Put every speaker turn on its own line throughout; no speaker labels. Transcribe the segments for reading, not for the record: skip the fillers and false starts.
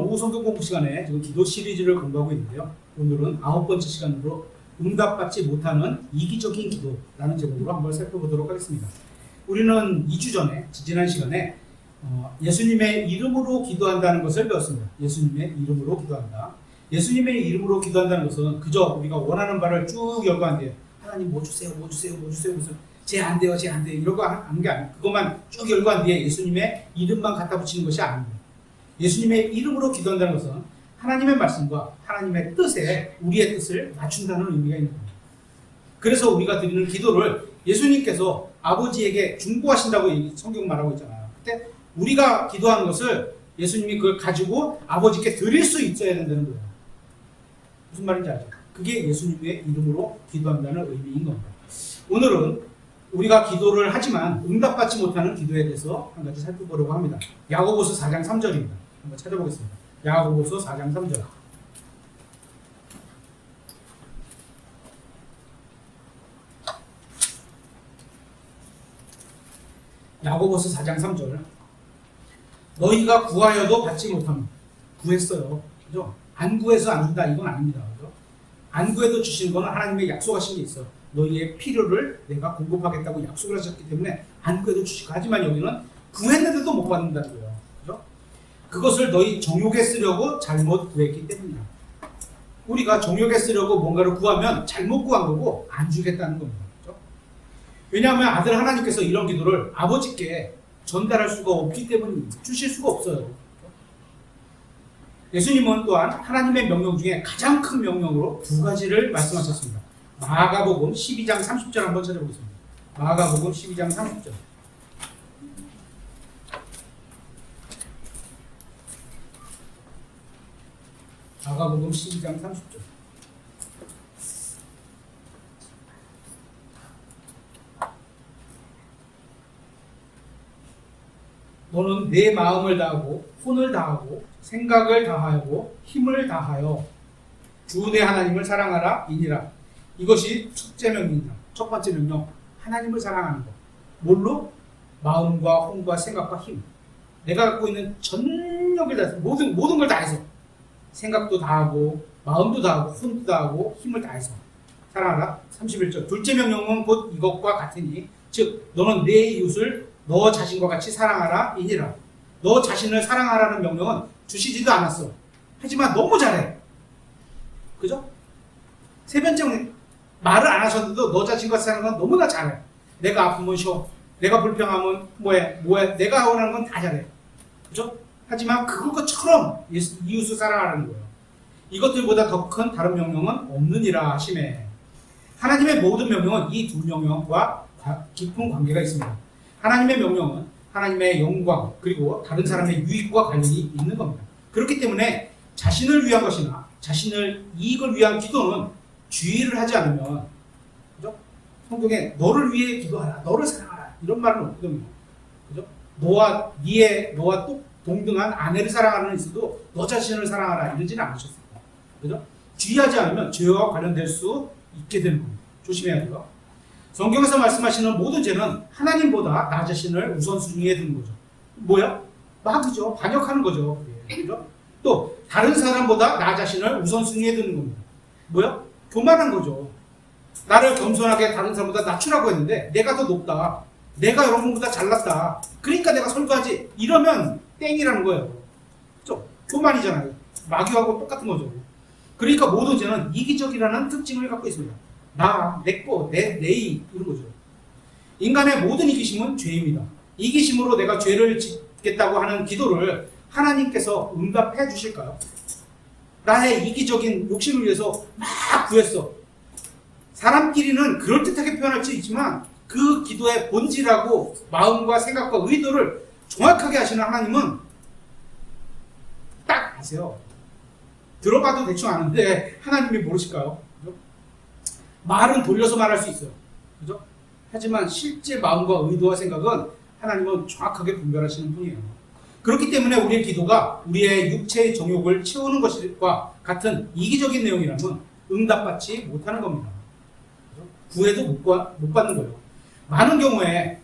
오후 성경 공부 시간에 지금 기도 시리즈를 공부하고 있는데요. 오늘은 9번째 시간으로 응답받지 못하는 이기적인 기도라는 제목으로 한번 살펴보도록 하겠습니다. 우리는 2주 전에 지난 시간에 예수님의 이름으로 기도한다는 것을 배웠습니다. 예수님의 이름으로 기도한다. 예수님의 이름으로 기도한다는 것은 그저 우리가 원하는 바를 쭉 열거한 뒤에 하나님 뭐 주세요, 뭐 주세요, 뭐 주세요. 무슨 쟤 안 돼요, 쟤 안 돼요. 이런 거 하는 게 아니고 그것만 쭉 열거한 뒤에 예수님의 이름만 갖다 붙이는 것이 아닙니다. 예수님의 이름으로 기도한다는 것은 하나님의 말씀과 하나님의 뜻에 우리의 뜻을 맞춘다는 의미가 있는 겁니다. 그래서 우리가 드리는 기도를 예수님께서 아버지에게 중보하신다고 성경 말하고 있잖아요. 그때 우리가 기도하는 것을 예수님이 그걸 가지고 아버지께 드릴 수 있어야 된다는 거예요. 무슨 말인지 알죠? 그게 예수님의 이름으로 기도한다는 의미인 겁니다. 오늘은 우리가 기도를 하지만 응답받지 못하는 기도에 대해서 한 가지 살펴보려고 합니다. 야고보서 4장 3절입니다. 한번 찾아보겠습니다. 야고보서 4장 3절. 야고보서 4장 3절. 너희가 구하여도 받지 못함. 구했어요. 그죠? 안 구해서 안 준다. 이건 아닙니다. 그죠? 안 구해도 주시는 건 하나님의 약속하신 게 있어요. 너희의 필요를 내가 공급하겠다고 약속을 하셨기 때문에 안 구해도 주시고, 하지만 여기는 구했는데도 못 받는다는 거예요. 그죠? 그것을 너희 정욕에 쓰려고 잘못 구했기 때문이야. 우리가 정욕에 쓰려고 뭔가를 구하면 잘못 구한 거고 안 주겠다는 겁니다. 그죠? 왜냐하면 아들 하나님께서 이런 기도를 아버지께 전달할 수가 없기 때문입니다. 주실 수가 없어요. 예수님은 또한 하나님의 명령 중에 가장 큰 명령으로 두 가지를 말씀하셨습니다. 마가복음 12장 30절 한번 찾아보겠습니다. 마가복음 12장 30절. 마가복음 12장 30절. 너는 내 마음을 다하고 혼을 다하고 생각을 다하고 힘을 다하여 주 내 하나님을 사랑하라 이니라. 이것이 첫째 명령이다. 첫 번째 명령, 하나님을 사랑하는 것. 뭘로? 마음과 혼과 생각과 힘. 내가 갖고 있는 전력을 다해서 모든 걸 다해서 생각도 다하고 마음도 다하고 혼도 다하고 힘을 다해서 사랑하라. 31절. 둘째 명령은 곧 이것과 같으니 즉 너는 내 이웃을 너 자신과 같이 사랑하라 이니라. 너 자신을 사랑하라는 명령은 주시지도 않았어. 하지만 너무 잘해. 그죠? 세 번째 말을 안 하셨는데도 너 자신과 사는 건 너무나 잘해. 내가 아프면 쉬어. 내가 불평하면 뭐해. 내가 원하는 건 다 잘해. 그죠? 하지만 그것처럼 이웃을 사랑하라는 거예요. 이것들보다 더 큰 다른 명령은 없느니라 하시매. 하나님의 모든 명령은 이 두 명령과 깊은 관계가 있습니다. 하나님의 명령은 하나님의 영광 그리고 다른 사람의 유익과 관련이 있는 겁니다. 그렇기 때문에 자신을 위한 것이나 자신을 이익을 위한 기도는 주의를 하지 않으면, 그죠? 성경에 너를 위해 기도하라, 너를 사랑하라 이런 말은 없거든요. 그죠? 너와 또 동등한 아내를 사랑하는 있어도 너 자신을 사랑하라 이러지는 않으셨습니다. 그죠? 주의하지 않으면 죄와 관련될 수 있게 되는 겁니다. 조심해야 돼요. 성경에서 말씀하시는 모든 죄는 하나님보다 나 자신을 우선순위에 두는 거죠. 뭐야? 마귀죠. 반역하는 거죠. 그죠? 또 다른 사람보다 나 자신을 우선순위에 두는 겁니다. 뭐야? 교만한 거죠. 나를 겸손하게 다른 사람보다 낮추라고 했는데 내가 더 높다. 내가 여러분보다 잘났다. 그러니까 내가 설교하지. 이러면 땡이라는 거예요. 그죠? 교만이잖아요. 마귀하고 똑같은 거죠. 그러니까 모든 죄는 이기적이라는 특징을 갖고 있습니다. 내 거, 내 이런 거죠. 인간의 모든 이기심은 죄입니다. 이기심으로 내가 죄를 짓겠다고 하는 기도를 하나님께서 응답해 주실까요? 나의 이기적인 욕심을 위해서 막 구했어. 사람끼리는 그럴듯하게 표현할 수 있지만 그 기도의 본질하고 마음과 생각과 의도를 정확하게 하시는 하나님은 딱 아세요. 들어봐도 대충 아는데 하나님이 모르실까요? 그죠? 말은 돌려서 말할 수 있어요. 그죠? 하지만 실제 마음과 의도와 생각은 하나님은 정확하게 분별하시는 분이에요. 그렇기 때문에 우리의 기도가 우리의 육체의 정욕을 채우는 것과 같은 이기적인 내용이라면 응답받지 못하는 겁니다. 구해도 못 받는 거예요. 많은 경우에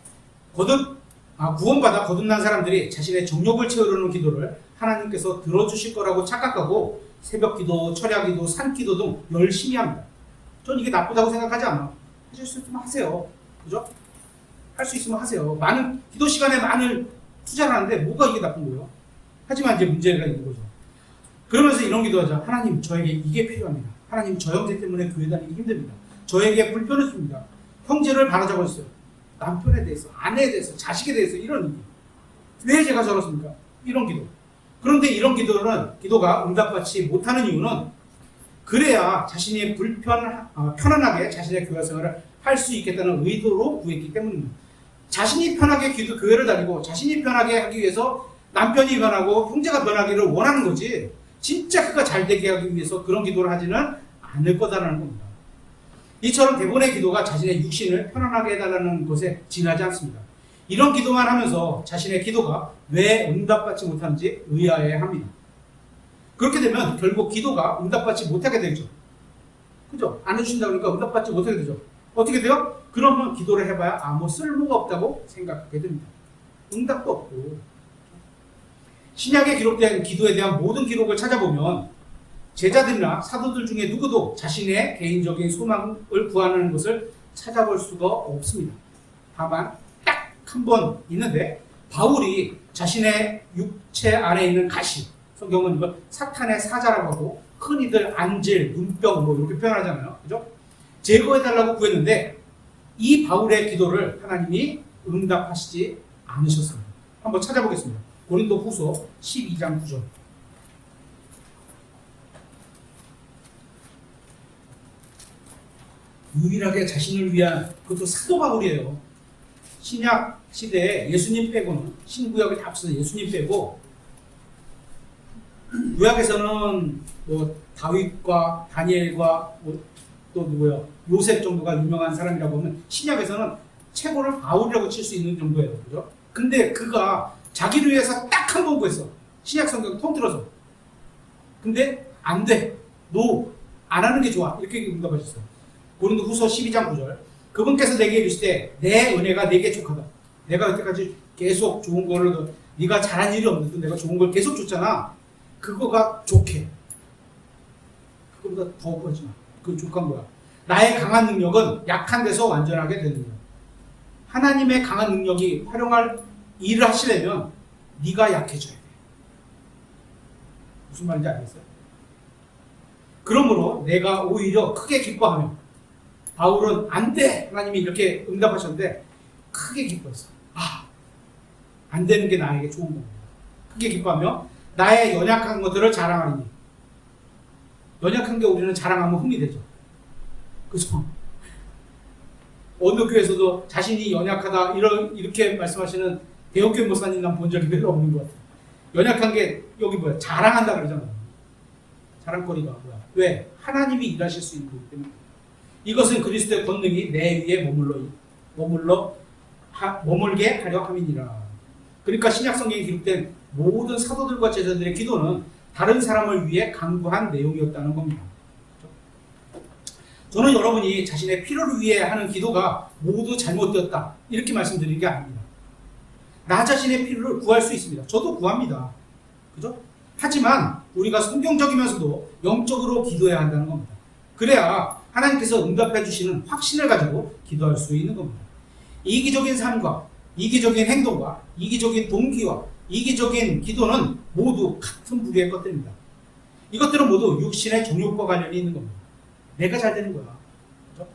구원받아 거듭난 사람들이 자신의 정욕을 채우려는 기도를 하나님께서 들어주실 거라고 착각하고 새벽 기도, 철야 기도, 산 기도 등 열심히 합니다. 전 이게 나쁘다고 생각하지 않아요. 하실 수 있으면 하세요. 그죠? 할 수 있으면 하세요. 많은 기도 시간에 많은 투자를 하는데 뭐가 이게 나쁜 거예요? 하지만 이제 문제가 있는 거죠. 그러면서 이런 기도하자. 하나님, 저에게 이게 필요합니다. 하나님, 저 형제 때문에 교회 다니기 힘듭니다. 저에게 불편해집니다. 형제를 바로잡았어요. 남편에 대해서, 아내에 대해서, 자식에 대해서 이런 얘기. 왜 제가 저렇습니까? 이런 기도. 그런데 이런 기도가 응답받지 못하는 이유는 그래야 자신이 편안하게 자신의 교회 생활을 할 수 있겠다는 의도로 구했기 때문입니다. 자신이 편하게 교회를 다니고 자신이 편하게 하기 위해서 남편이 변하고 형제가 변하기를 원하는 거지, 진짜 그가 잘 되게 하기 위해서 그런 기도를 하지는 않을 거다라는 겁니다. 이처럼 대부분의 기도가 자신의 육신을 편안하게 해달라는 것에 지나지 않습니다. 이런 기도만 하면서 자신의 기도가 왜 응답받지 못하는지 의아해 합니다. 그렇게 되면 결국 기도가 응답받지 못하게 되죠. 그죠? 안 해주신다 그러니까 응답받지 못하게 되죠. 어떻게 돼요? 그러면 기도를 해봐야 아무 쓸모가 없다고 생각하게 됩니다. 응답도 없고. 신약에 기록된 기도에 대한 모든 기록을 찾아보면 제자들이나 사도들 중에 누구도 자신의 개인적인 소망을 구하는 것을 찾아볼 수가 없습니다. 다만 딱 한 번 있는데, 바울이 자신의 육체 안에 있는 가시, 성경은 이걸 사탄의 사자라고 하고 흔히들 안질, 눈병 뭐 이렇게 표현하잖아요. 그죠? 제거해달라고 구했는데 이 바울의 기도를 하나님이 응답하시지 않으셨습니다. 한번 찾아보겠습니다. 고린도 후서 12장 9절. 유일하게 자신을 위한, 그것도 사도 바울이에요. 신약 시대에 예수님 빼고는, 신구약을 다 합쳐서 예수님 빼고, 구약에서는 뭐 다윗과 다니엘과 또 누구요? 요셉 정도가 유명한 사람이라고 하면, 신약에서는 최고를 바울이라고 칠 수 있는 정도예요. 그죠? 근데 그가 자기를 위해서 딱 한 번 구했어. 신약 성경 통틀어서. 근데 안 돼. 너 안 하는 게 좋아. 이렇게 응답하셨어요. 고린도 후서 12장 9절. 그분께서 내게 이르시되 내 은혜가 내게 족하다. 내가 여태까지 계속 좋은 거를, 네가 잘한 일이 없는데 내가 좋은 걸 계속 줬잖아. 그거가 족해. 그거보다 더 없어지 마. 그거 족한 거야. 나의 강한 능력은 약한 데서 완전하게 되는 거야. 하나님의 강한 능력이 활용할 일을 하시려면 네가 약해져야 돼. 무슨 말인지 알겠어요? 그러므로 내가 오히려 크게 기뻐하며, 바울은 안 돼! 하나님이 이렇게 응답하셨는데 크게 기뻐했어. 안 되는 게 나에게 좋은 겁니다. 크게 기뻐하며 나의 연약한 것들을 자랑하리니. 연약한 게 우리는 자랑하면 흠이 되죠. 그죠? 어느 교회에서도 자신이 연약하다 이렇게 말씀하시는 대형교회 목사님 난 본 적이 별로 없는 것 같아요. 연약한 게 여기 뭐야? 자랑한다 그러잖아요. 자랑거리가 뭐야? 왜? 하나님이 일하실 수 있는 거기 때문에. 이것은 그리스도의 권능이 내 위에 머물게 하려 함이니라. 그러니까 신약성경에 기록된 모든 사도들과 제자들의 기도는 다른 사람을 위해 간구한 내용이었다는 겁니다. 저는 여러분이 자신의 필요를 위해 하는 기도가 모두 잘못되었다 이렇게 말씀드리는 게 아닙니다. 나 자신의 필요를 구할 수 있습니다. 저도 구합니다. 그죠? 하지만 우리가 성경적이면서도 영적으로 기도해야 한다는 겁니다. 그래야 하나님께서 응답해 주시는 확신을 가지고 기도할 수 있는 겁니다. 이기적인 삶과 이기적인 행동과 이기적인 동기와 이기적인 기도는 모두 같은 부류의 것들입니다. 이것들은 모두 육신의 정욕과 관련이 있는 겁니다. 내가 잘 되는 거야. 그렇죠?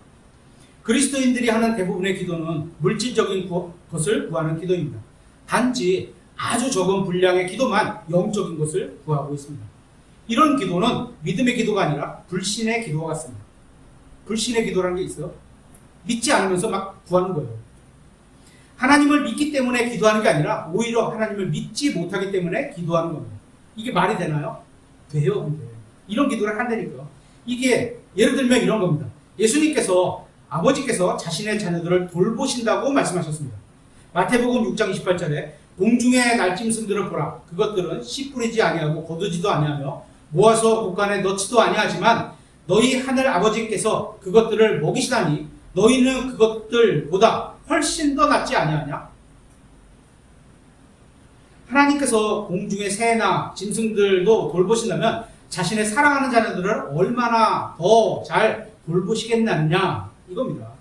그리스도인들이 하는 대부분의 기도는 물질적인 것을 구하는 기도입니다. 단지 아주 적은 분량의 기도만 영적인 것을 구하고 있습니다. 이런 기도는 믿음의 기도가 아니라 불신의 기도와 같습니다. 불신의 기도라는 게 있어요. 믿지 않으면서 막 구하는 거예요. 하나님을 믿기 때문에 기도하는 게 아니라 오히려 하나님을 믿지 못하기 때문에 기도하는 겁니다. 이게 말이 되나요? 돼요. 근데 이런 기도를 한다니까. 이게 예를 들면 이런 겁니다. 예수님께서, 아버지께서 자신의 자녀들을 돌보신다고 말씀하셨습니다. 마태복음 6장 28절에 공중의 날짐승들을 보라. 그것들은 씨 뿌리지 아니하고 거두지도 아니하며 모아서 곳간에 넣지도 아니하지만 너희 하늘 아버지께서 그것들을 먹이시다니 너희는 그것들보다 훨씬 더 낫지 아니하냐? 하나님께서 공중의 새나 짐승들도 돌보신다면 자신의 사랑하는 자녀들을 얼마나 더 잘 돌보시겠느냐 이겁니다.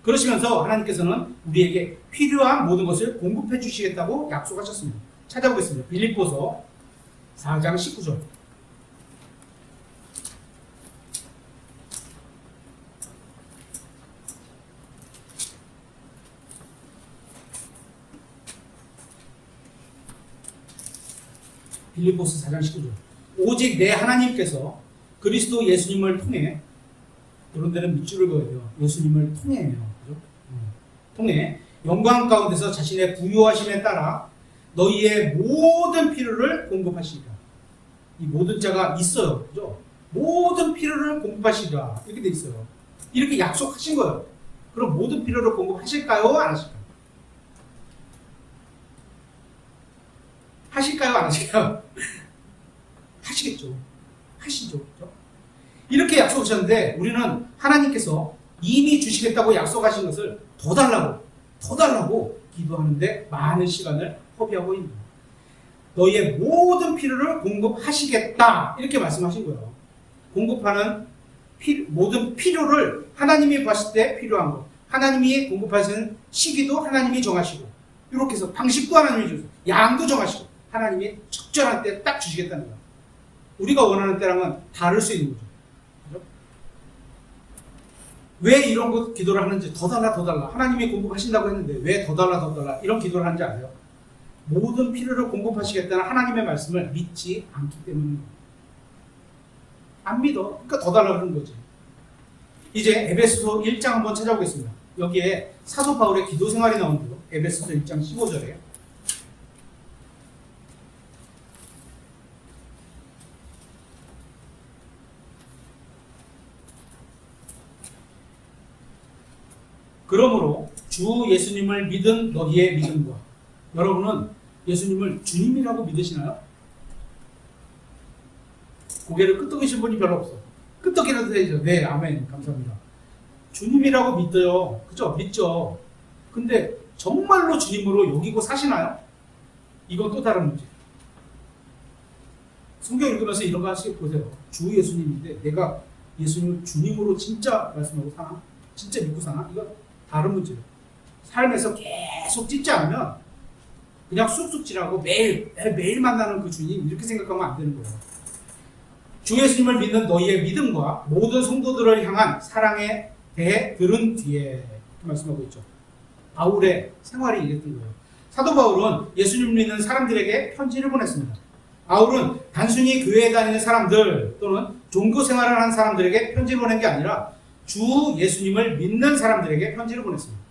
그러시면서 하나님께서는 우리에게 필요한 모든 것을 공급해 주시겠다고 약속하셨습니다. 찾아보겠습니다. 빌립보서 4장 19절. 빌립보서 4장 19절. 오직 내 하나님께서 그리스도 예수님을 통해, 이런 데는 밑줄을 그어야 돼요. 예수님을 통해요. 그죠? 통해 영광 가운데서 자신의 부요하심에 따라 너희의 모든 필요를 공급하시리라. 이 모든 자가 있어요. 그죠? 모든 필요를 공급하시리라. 이렇게 돼 있어요. 이렇게 약속하신 거예요. 그럼 모든 필요를 공급하실까요? 안 하실까요? 하실까요? 안 하실까요? 하시겠죠. 하시죠. 그렇죠? 이렇게 약속하셨는데 우리는 하나님께서 이미 주시겠다고 약속하신 것을 더 달라고 기도하는데 많은 시간을 허비하고 있는 거예요. 너희의 모든 필요를 공급하시겠다 이렇게 말씀하신 거예요. 공급하는 모든 필요를 하나님이 봤을 때 필요한 것, 하나님이 공급하시는 시기도 하나님이 정하시고, 이렇게 해서 방식도 하나님이 주시고 양도 정하시고 하나님이 적절한 때 딱 주시겠다는 거예요. 우리가 원하는 때랑은 다를 수 있는 거죠. 그렇죠? 왜 이런 것 기도를 하는지, 더 달라 하나님이 공급하신다고 했는데 왜 더 달라 이런 기도를 하는지 아세요? 모든 필요를 공급하시겠다는 하나님의 말씀을 믿지 않기 때문입니다. 안 믿어. 그러니까 더 달라 그러는 거지. 이제 에베소서 1장 한번 찾아보겠습니다. 여기에 사도 바울의 기도 생활이 나오는데요. 에베소서 1장 15절에 그러므로 주 예수님을 믿은 너희의 믿음과, 여러분은 예수님을 주님이라고 믿으시나요? 고개를 끄덕이신 분이 별로 없어. 끄덕이라도 해야죠. 네, 아멘, 감사합니다. 주님이라고 믿어요. 그죠? 믿죠. 근데 정말로 주님으로 여기고 사시나요? 이건 또 다른 문제. 성경 읽으면서 이런 거 하시게 보세요. 주 예수님인데 내가 예수님을 주님으로 진짜 말씀하고 사나? 진짜 믿고 사나? 이거 다른 문제예요. 삶에서 계속 찢지 않으면 그냥 쑥쑥 찌라고 매일 만나는 그 주님 이렇게 생각하면 안 되는 거예요. 주 예수님을 믿는 너희의 믿음과 모든 성도들을 향한 사랑에 대해 들은 뒤에 말씀하고 있죠. 바울의 생활이 이랬던 거예요. 사도 바울은 예수님을 믿는 사람들에게 편지를 보냈습니다. 바울은 단순히 교회에 다니는 사람들 또는 종교 생활을 하는 사람들에게 편지를 보낸 게 아니라 주 예수님을 믿는 사람들에게 편지를 보냈습니다.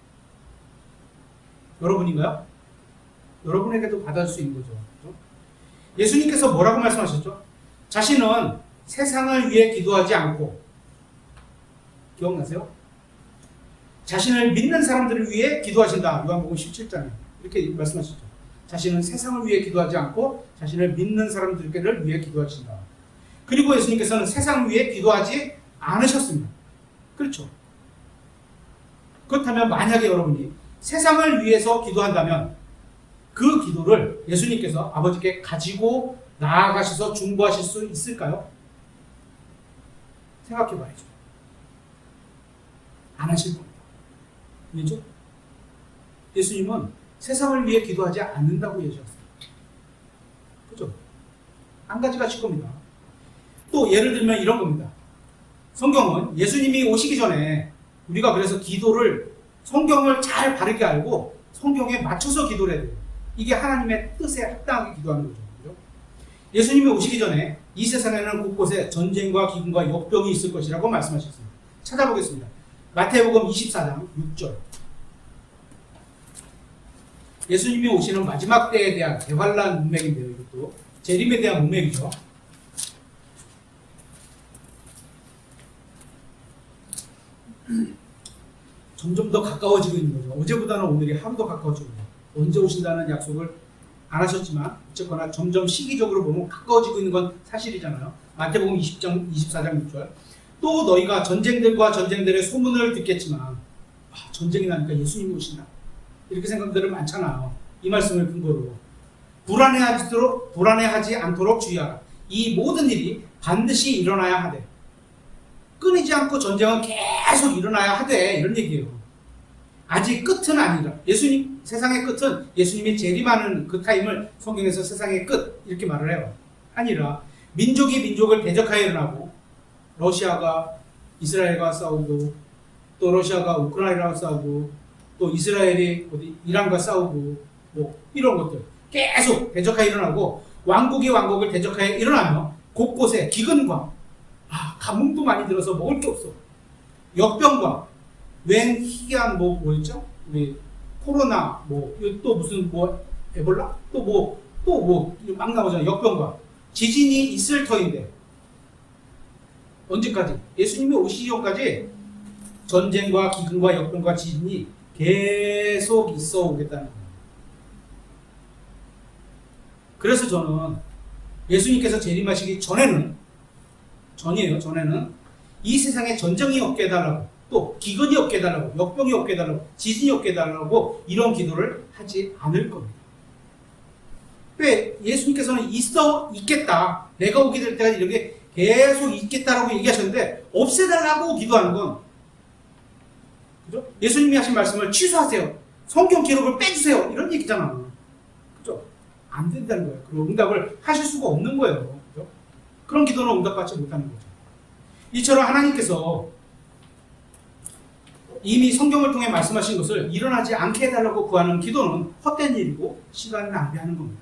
여러분인가요? 여러분에게도 받을 수 있는 거죠. 그렇죠? 예수님께서 뭐라고 말씀하셨죠? 자신은 세상을 위해 기도하지 않고, 기억나세요? 자신을 믿는 사람들을 위해 기도하신다. 요한복음 17장에 이렇게 말씀하셨죠. 자신은 세상을 위해 기도하지 않고 자신을 믿는 사람들을 위해 기도하신다. 그리고 예수님께서는 세상을 위해 기도하지 않으셨습니다. 그렇죠? 그렇다면 만약에 여러분이 세상을 위해서 기도한다면 그 기도를 예수님께서 아버지께 가지고 나아가셔서 중보하실 수 있을까요? 생각해 봐야죠. 안 하실 겁니다. 왜죠? 예수님은 세상을 위해 기도하지 않는다고 얘기하셨어요. 그죠? 한 가지 가실 겁니다. 또 예를 들면 이런 겁니다. 성경은 예수님이 오시기 전에 우리가 그래서 기도를, 성경을 잘 바르게 알고 성경에 맞춰서 기도를 해야 돼요. 이게 하나님의 뜻에 합당하게 기도하는 거죠. 그렇죠? 예수님이 오시기 전에 이 세상에는 곳곳에 전쟁과 기근과 역병이 있을 것이라고 말씀하셨습니다. 찾아보겠습니다. 마태복음 24장 6절. 예수님이 오시는 마지막 때에 대한 대환란 문맥인데요. 이것도 재림에 대한 문맥이죠. 점점 더 가까워지고 있는 거죠. 어제보다는 오늘이 하루 더 가까워지고 있는 거죠. 언제 오신다는 약속을 안 하셨지만 어쨌거나 점점 시기적으로 보면 가까워지고 있는 건 사실이잖아요. 마태복음 24장 6절. 또 너희가 전쟁들과 전쟁들의 소문을 듣겠지만 전쟁이 나니까 예수님이 오신다. 이렇게 생각들은 많잖아요. 이 말씀을 근거로. 불안해하지 않도록 주의하라. 이 모든 일이 반드시 일어나야 하되 끊이지 않고 전쟁은 계속 일어나야 하되 이런 얘기예요. 아직 끝은 아니라 세상의 끝은 예수님이 재림하는 그 타임을 성경에서 세상의 끝 이렇게 말을 해요. 아니라 민족이 민족을 대적하여 일어나고 러시아가 이스라엘과 싸우고 또 러시아가 우크라이나와 싸우고 또 이스라엘이 이란과 싸우고 뭐 이런 것들 계속 대적하여 일어나고 왕국이 왕국을 대적하여 일어나며 곳곳에 기근과 가뭄도 많이 들어서 먹을 게 없어. 역병과 웬 희귀한 뭐였죠? 우리 코로나 또 무슨 에볼라 또 막 나오잖아요. 역병과 지진이 있을 터인데 언제까지? 예수님이 오시기 전까지 전쟁과 기근과 역병과 지진이 계속 있어 오겠다는 거예요. 그래서 저는 예수님께서 재림하시기 전에는 이 세상에 전쟁이 없게 해달라고 또 기근이 없게 해달라고 역병이 없게 해달라고 지진이 없게 해달라고 이런 기도를 하지 않을 겁니다. 왜? 예수님께서는 있겠다. 내가 오게 될 때까지 이런 게 계속 있겠다라고 얘기하셨는데 없애달라고 기도하는 건 그죠? 예수님이 하신 말씀을 취소하세요. 성경 기록을 빼주세요. 이런 얘기잖아. 그죠? 안 된다는 거예요. 그리고 응답을 하실 수가 없는 거예요. 그죠? 그런 기도는 응답받지 못하는 거죠. 이처럼 하나님께서 이미 성경을 통해 말씀하신 것을 일어나지 않게 해달라고 구하는 기도는 헛된 일이고 시간을 낭비하는 겁니다.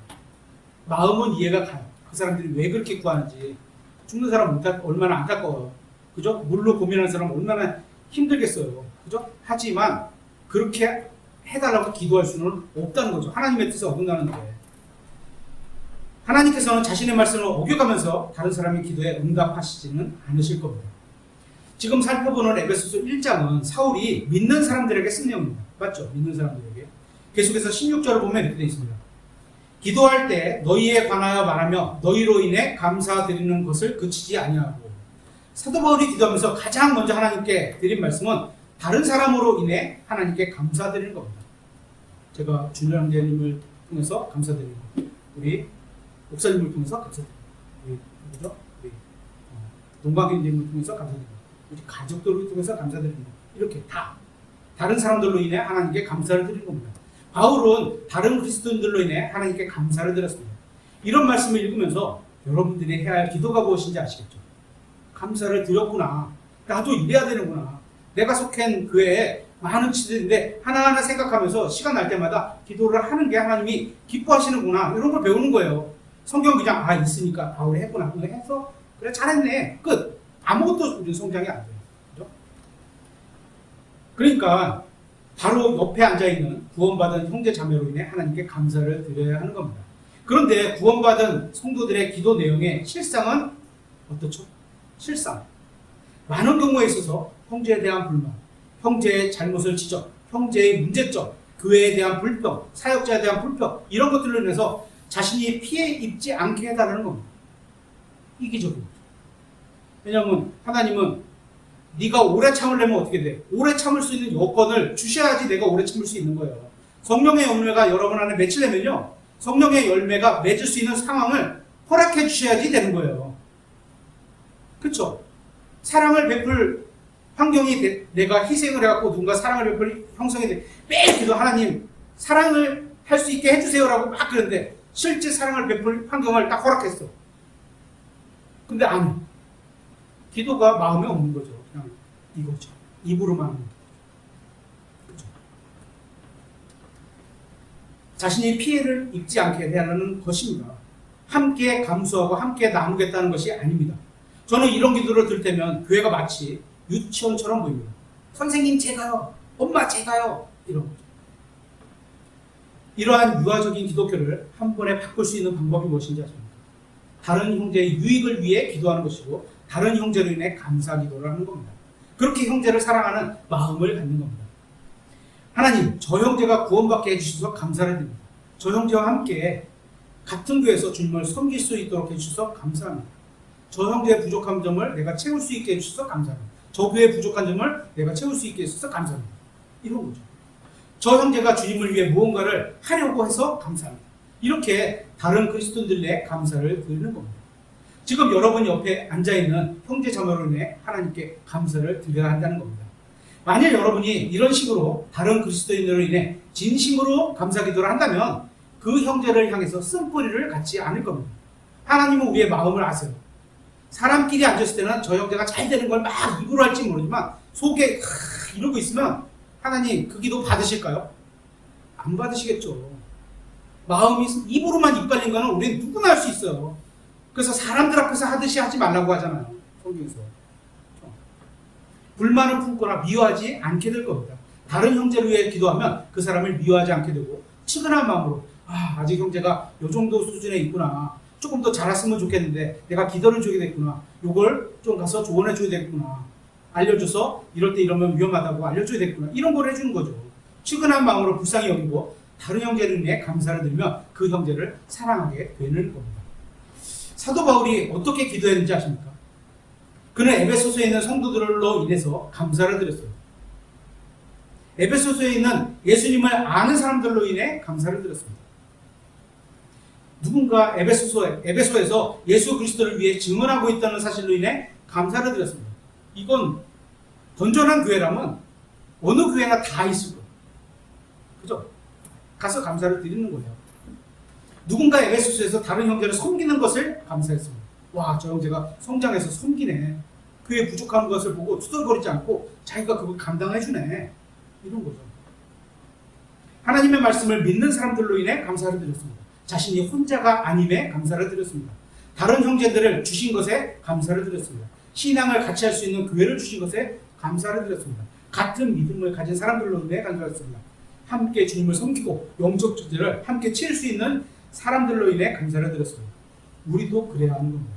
마음은 이해가 가요. 그 사람들이 왜 그렇게 구하는지. 죽는 사람 얼마나 안타까워요. 그죠? 물로 고민하는 사람 얼마나 힘들겠어요. 그죠? 하지만 그렇게 해달라고 기도할 수는 없다는 거죠. 하나님의 뜻에 어긋나는데. 하나님께서는 자신의 말씀을 어겨가면서 다른 사람의 기도에 응답하시지는 않으실 겁니다. 지금 살펴보는 에베소서 1장은 사울이 믿는 사람들에게 쓴 내용입니다. 맞죠? 믿는 사람들에게. 계속해서 16절을 보면 이렇게 되어 있습니다. 기도할 때 너희에 관하여 말하며 너희로 인해 감사드리는 것을 그치지 아니하고. 사도 바울이 기도하면서 가장 먼저 하나님께 드린 말씀은 다른 사람으로 인해 하나님께 감사드리는 겁니다. 제가 준열 형제님을 통해서 감사드리고 우리 목사님을 통해서 감사드립니다. 우리 동방님을 통해서 감사드립니다. 우리 가족들을 통해서 감사드립니다. 이렇게 다른 사람들로 인해 하나님께 감사를 드리는 겁니다. 바울은 다른 그리스도인들로 인해 하나님께 감사를 드렸습니다. 이런 말씀을 읽으면서 여러분들이 해야 할 기도가 무엇인지 아시겠죠? 감사를 드렸구나. 나도 이래야 되는구나. 내가 속한 교회에 많은 치들인데 하나하나 생각하면서 시간 날 때마다 기도를 하는 게 하나님이 기뻐하시는구나. 이런 걸 배우는 거예요. 성경 그냥 있으니까 바울이 했구나. 해서 그래 잘했네. 끝. 아무것도 우리 성장이 안 돼요. 그죠? 그러니까 바로 옆에 앉아있는 구원받은 형제 자매로 인해 하나님께 감사를 드려야 하는 겁니다. 그런데 구원받은 성도들의 기도 내용의 실상은 어떻죠? 실상. 많은 경우에 있어서 형제에 대한 불만, 형제의 잘못을 지적, 형제의 문제점, 교회에 대한 불평, 사역자에 대한 불평 이런 것들로 인해서 자신이 피해 입지 않게 해달라는 겁니다. 이기적으로. 왜냐하면 하나님은 네가 오래 참으려면 어떻게 돼? 오래 참을 수 있는 여건을 주셔야지 내가 오래 참을 수 있는 거예요. 성령의 열매가 여러분 안에 맺히려면요. 성령의 열매가 맺을 수 있는 상황을 허락해 주셔야지 되는 거예요. 그렇죠? 사랑을 베풀 환경이 내가 희생을 해갖고 누군가 사랑을 베풀 형성이 돼. 매일 기도 하나님 사랑을 할 수 있게 해주세요라고 막 그러는데 실제 사랑을 베풀 환경을 딱 허락했어. 근데 아니. 기도가 마음에 없는 거죠. 그냥 이거죠. 입으로만 하는 거죠. 그렇죠? 자신이 피해를 입지 않게 되는 것입니다. 함께 감수하고 함께 나누겠다는 것이 아닙니다. 저는 이런 기도를 들 때면 교회가 마치 유치원처럼 보입니다. 선생님 제가요. 엄마 제가요. 이런 거죠. 이러한 유아적인 기독교를 한 번에 바꿀 수 있는 방법이 무엇인지 아십니까? 다른 형제의 유익을 위해 기도하는 것이고 다른 형제로 인해 감사 기도를 하는 겁니다. 그렇게 형제를 사랑하는 마음을 갖는 겁니다. 하나님, 저 형제가 구원받게 해주셔서 감사를 드립니다. 저 형제와 함께 같은 교회에서 주님을 섬길 수 있도록 해주셔서 감사합니다. 저 형제의 부족한 점을 내가 채울 수 있게 해주셔서 감사합니다. 저 교회의 부족한 점을 내가 채울 수 있게 해주셔서 감사합니다. 이런 거죠. 저 형제가 주님을 위해 무언가를 하려고 해서 감사합니다. 이렇게 다른 그리스도인들에게 감사를 드리는 겁니다. 지금 여러분 옆에 앉아있는 형제 자매로 인해 하나님께 감사를 드려야 한다는 겁니다. 만일 여러분이 이런 식으로 다른 그리스도인으로 인해 진심으로 감사 기도를 한다면 그 형제를 향해서 쓴뿌리를 갖지 않을 겁니다. 하나님은 우리의 마음을 아세요. 사람끼리 앉았을 때는 저 형제가 잘 되는 걸 막 입으로 할지 모르지만 속에 이러고 있으면 하나님 그 기도 받으실까요? 안 받으시겠죠. 마음이 입으로만 입 발린 거는 우리는 누구나 할 수 있어요. 그래서 사람들 앞에서 하듯이 하지 말라고 하잖아요. 성경에서. 불만을 품거나 미워하지 않게 될 겁니다. 다른 형제를 위해 기도하면 그 사람을 미워하지 않게 되고 측은한 마음으로 아직 형제가 이 정도 수준에 있구나. 조금 더 잘했으면 좋겠는데 내가 기도를 주게 됐구나. 요걸 좀 가서 조언해 줘야 되겠구나. 알려줘서 이럴 때 이러면 위험하다고 알려줘야 되겠구나. 이런 걸 해주는 거죠. 측은한 마음으로 불쌍히 여기고 다른 형제를 위해 감사를 드리면 그 형제를 사랑하게 되는 겁니다. 사도 바울이 어떻게 기도했는지 아십니까? 그는 에베소서에 있는 성도들로 인해서 감사를 드렸어요. 에베소서에 있는 예수님을 아는 사람들로 인해 감사를 드렸습니다. 누군가 에베소에서 예수 그리스도를 위해 증언하고 있다는 사실로 인해 감사를 드렸습니다. 이건 건전한 교회라면 어느 교회나 다 있을 거예요. 그죠? 가서 감사를 드리는 거예요. 누군가 에베소서에서 다른 형제를 섬기는 것을 감사했습니다. 와, 저 형제가 성장해서 섬기네. 그의 부족한 것을 보고 투덜거리지 않고 자기가 그걸 감당해주네. 이런 거죠. 하나님의 말씀을 믿는 사람들로 인해 감사를 드렸습니다. 자신이 혼자가 아님에 감사를 드렸습니다. 다른 형제들을 주신 것에 감사를 드렸습니다. 신앙을 같이 할 수 있는 교회를 주신 것에 감사를 드렸습니다. 같은 믿음을 가진 사람들로 인해 감사했습니다. 함께 주님을 섬기고 영적 주제를 함께 치를 수 있는 사람들로 인해 감사를 드렸습니다. 우리도 그래야 하는 겁니다.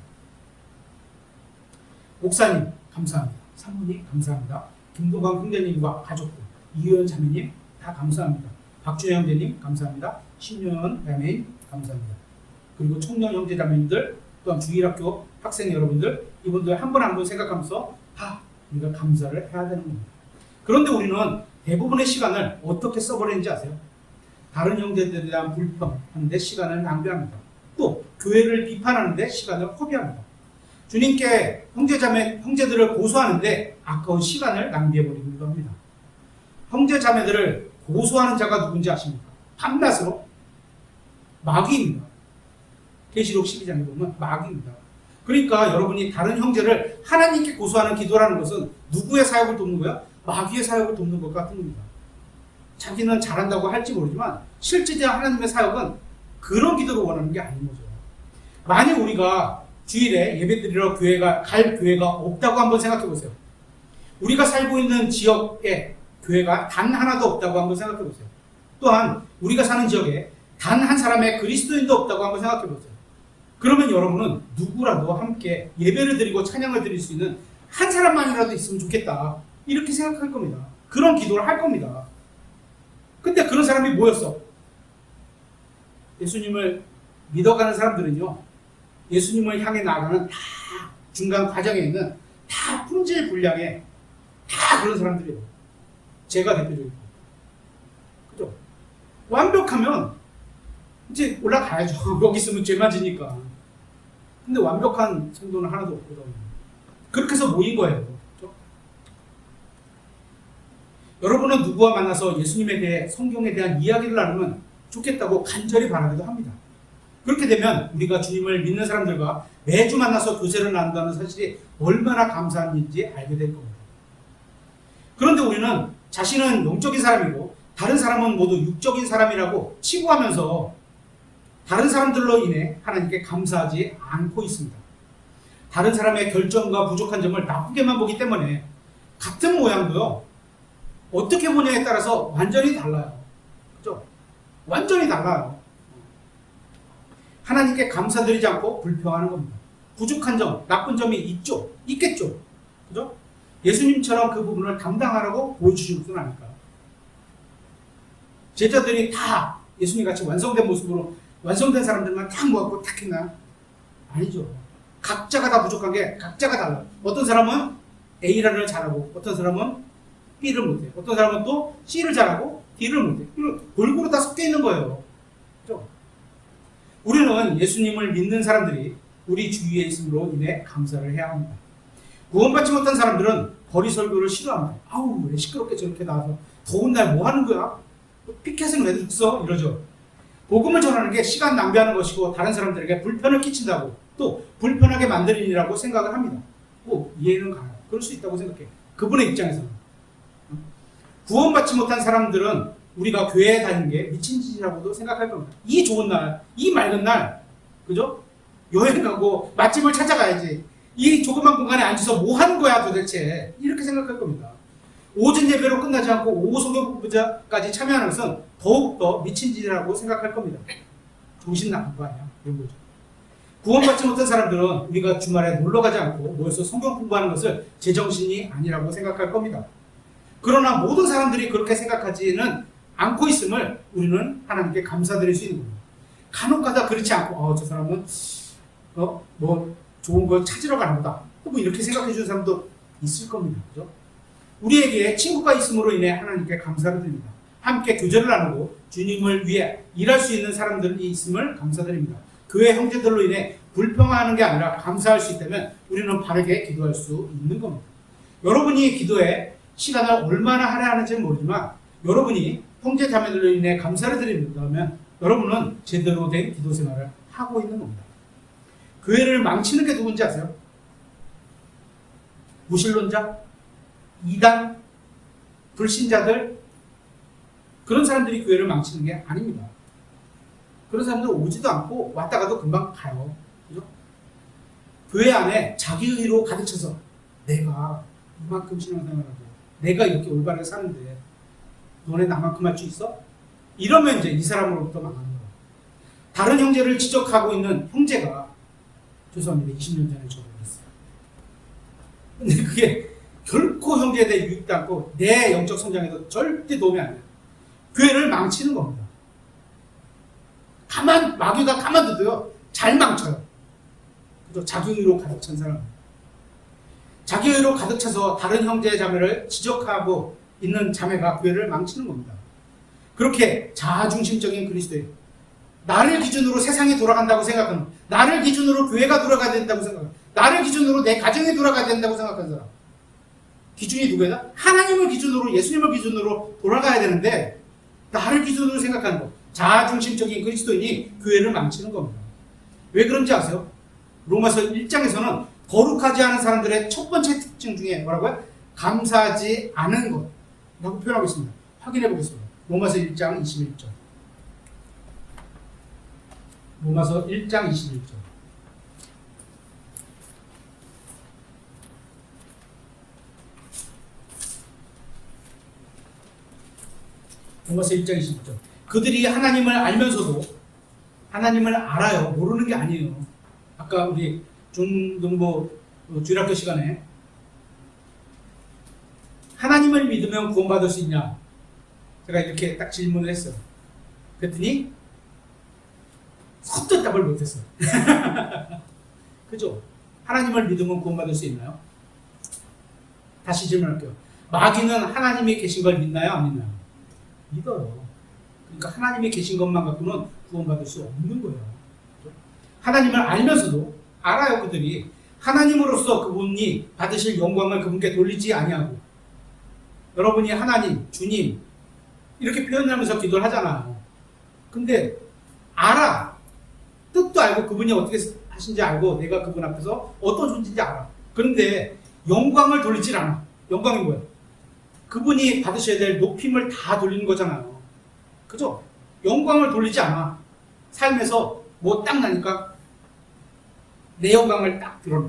목사님 감사합니다. 사모님 감사합니다. 김동광 형제님과 가족들, 이효연 자매님 다 감사합니다. 박준영 형제님 감사합니다. 신유연 자매님 감사합니다. 그리고 청년 형제 자매님들, 또한 주일학교 학생 여러분들, 이분들 한 분 한 분 생각하면서 다 우리가 감사를 해야 되는 겁니다. 그런데 우리는 대부분의 시간을 어떻게 써버리는지 아세요? 다른 형제들에 대한 불평하는 데 시간을 낭비합니다. 또 교회를 비판하는 데 시간을 허비합니다. 주님께 형제들을 고소하는데 아까운 시간을 낭비해버리기도 합니다. 형제자매들을 고소하는 자가 누군지 아십니까? 밤낮으로 마귀입니다. 계시록 12장에 보면 마귀입니다. 그러니까 여러분이 다른 형제를 하나님께 고소하는 기도라는 것은 누구의 사역을 돕는 거야? 마귀의 사역을 돕는 것 같은 겁니다. 자기는 잘한다고 할지 모르지만 실제적인 하나님의 사역은 그런 기도를 원하는 게 아닌 거죠. 만약 우리가 주일에 예배드리러 갈 교회가 없다고 한번 생각해 보세요. 우리가 살고 있는 지역에 교회가 단 하나도 없다고 한번 생각해 보세요. 또한 우리가 사는 지역에 단 한 사람의 그리스도인도 없다고 한번 생각해 보세요. 그러면 여러분은 누구라도 함께 예배를 드리고 찬양을 드릴 수 있는 한 사람만이라도 있으면 좋겠다. 이렇게 생각할 겁니다. 그런 기도를 할 겁니다. 근데 그런 사람이 뭐였어? 예수님을 믿어가는 사람들은요, 예수님을 향해 나아가는 다 중간 과정에 있는 다 품질 분량에 다 그런 사람들이에요. 제가 대표적이고. 그죠? 완벽하면 이제 올라가야죠. 여기 있으면 죄만 지니까. 근데 완벽한 성도는 하나도 없거든요. 그렇게 해서 모인 거예요. 그렇죠? 여러분은 누구와 만나서 예수님에 대해 성경에 대한 이야기를 나누면 좋겠다고 간절히 바라기도 합니다. 그렇게 되면 우리가 주님을 믿는 사람들과 매주 만나서 교제를 나눈다는 사실이 얼마나 감사한 일인지 알게 될 겁니다. 그런데 우리는 자신은 영적인 사람이고 다른 사람은 모두 육적인 사람이라고 치부하면서 다른 사람들로 인해 하나님께 감사하지 않고 있습니다. 다른 사람의 결정과 부족한 점을 나쁘게만 보기 때문에 같은 모양도요, 어떻게 보냐에 따라서 완전히 달라요. 그죠? 완전히 달라요. 하나님께 감사드리지 않고 불평하는 겁니다. 부족한 점, 나쁜 점이 있겠죠. 그죠? 예수님처럼 그 부분을 감당하라고 보여주신 것은 아닐까요? 제자들이 다 예수님 같이 완성된 모습으로 완성된 사람들만 딱 모았고 딱 했나? 아니죠. 각자가 다 부족한 게 각자가 달라요. 어떤 사람은 A라를 잘하고 어떤 사람은 B를 못해. 어떤 사람은 또 C를 잘하고 D를 못해. 골고루 다 섞여 있는 거예요. 그렇죠? 우리는 예수님을 믿는 사람들이 우리 주위에 있음으로 인해 감사를 해야 합니다. 구원받지 못한 사람들은 거리 설교를 싫어합니다. 아우, 왜 시끄럽게 저렇게 나와서 더운 날 뭐 하는 거야? 피켓은 왜 듣어? 이러죠. 복음을 전하는 게 시간 낭비하는 것이고 다른 사람들에게 불편을 끼친다고 또 불편하게 만드는 일이라고 생각을 합니다. 이해는 가요. 그럴 수 있다고 생각해. 그분의 입장에서는. 구원받지 못한 사람들은 우리가 교회에 다니는 게 미친 짓이라고도 생각할 겁니다. 이 좋은 날, 이 맑은 날, 그죠? 여행 가고 맛집을 찾아가야지. 이 조그만 공간에 앉아서 뭐 하는 거야 도대체. 이렇게 생각할 겁니다. 오전 예배로 끝나지 않고 오후 성경 공부까지 참여하는 것은 더욱더 미친 짓이라고 생각할 겁니다. 정신 나간 거 아니야? 이런 거죠. 구원받지 못한 사람들은 우리가 주말에 놀러 가지 않고 모여서 성경 공부하는 것을 제정신이 아니라고 생각할 겁니다. 그러나 모든 사람들이 그렇게 생각하지는 않고 있음을 우리는 하나님께 감사드릴 수 있는 겁니다. 간혹가다 그렇지 않고 저 사람은 뭐 좋은 걸 찾으러 가나 보다. 뭐 이렇게 생각해 주는 사람도 있을 겁니다. 그죠? 우리에게 친구가 있음으로 인해 하나님께 감사를 드립니다. 함께 교제를 나누고 주님을 위해 일할 수 있는 사람들이 있음을 감사드립니다. 교회 형제들로 인해 불평하는 게 아니라 감사할 수 있다면 우리는 바르게 기도할 수 있는 겁니다. 여러분이 기도에 시간을 얼마나 할애하는지는 모르지만 여러분이 형제 자매들로 인해 감사를 드린다면 여러분은 제대로 된 기도 생활을 하고 있는 겁니다. 교회를 망치는 게 누군지 아세요? 무신론자, 이단, 불신자들, 그런 사람들이 교회를 망치는 게 아닙니다. 그런 사람들 오지도 않고 왔다가도 금방 가요. 그죠? 교회 안에 자기의로 가득 차서 내가 이만큼 신앙생활하고 내가 이렇게 올바르게 사는데 너네 나만큼 할 수 있어? 이러면 이제 이 사람으로부터 망하는 거예요. 다른 형제를 지적하고 있는 형제가 죄송합니다. 20년 전에 저를 했어요. 근데 그게 결코 형제에 대해 유익도 않고 내 영적 성장에도 절대 도움이 안 돼요. 교회를 망치는 겁니다. 마귀가 가만둬도요, 잘 망쳐요. 자기의로 가득 찬 사람. 자기의로 가득 차서 다른 형제 자매를 지적하고 있는 자매가 교회를 망치는 겁니다. 그렇게 자아중심적인 그리스도예요. 나를 기준으로 세상이 돌아간다고 생각하는, 나를 기준으로 교회가 돌아가야 된다고 생각하는, 나를 기준으로 내 가정이 돌아가야 된다고 생각하는 사람. 기준이 누구야? 하나님을 기준으로, 예수님을 기준으로 돌아가야 되는데 나를 기준으로 생각하는 것. 자아중심적인 그리스도인이 교회를 망치는 겁니다. 왜 그런지 아세요? 로마서 1장에서는 거룩하지 않은 사람들의 첫 번째 특징 중에 뭐라고요? 감사하지 않은 것 라고 표현하고 있습니다. 확인해 보겠습니다. 로마서 1장 21절. 로마서 1장 21절. 로마서 1장 21절. 그들이 하나님을 알면서도 하나님을 알아요. 모르는 게 아니에요. 아까 우리 중등부 주일학교 시간에 하나님을 믿으면 구원받을 수 있냐? 제가 이렇게 딱 질문을 했어요. 그랬더니 선뜻 답을 못했어요. 그죠? 하나님을 믿으면 구원받을 수 있나요? 다시 질문할게요. 마귀는 하나님이 계신 걸 믿나요? 안 믿나요? 믿어요. 그러니까 하나님이 계신 것만 갖고는 구원받을 수 없는 거예요. 하나님을 알면서도 알아요. 그들이 하나님으로서 그분이 받으실 영광을 그분께 돌리지 아니하고, 여러분이 하나님, 주님 이렇게 표현하면서 기도를 하잖아요. 근데 알아. 뜻도 알고 그분이 어떻게 하신지 알고 내가 그분 앞에서 어떤 존재인지 알아. 그런데 영광을 돌리질 않아. 영광이 뭐예요? 그분이 받으셔야 될 높임을 다 돌리는 거잖아요. 그죠? 영광을 돌리지 않아. 삶에서 뭐 딱 나니까 내 영광을 딱 드러내.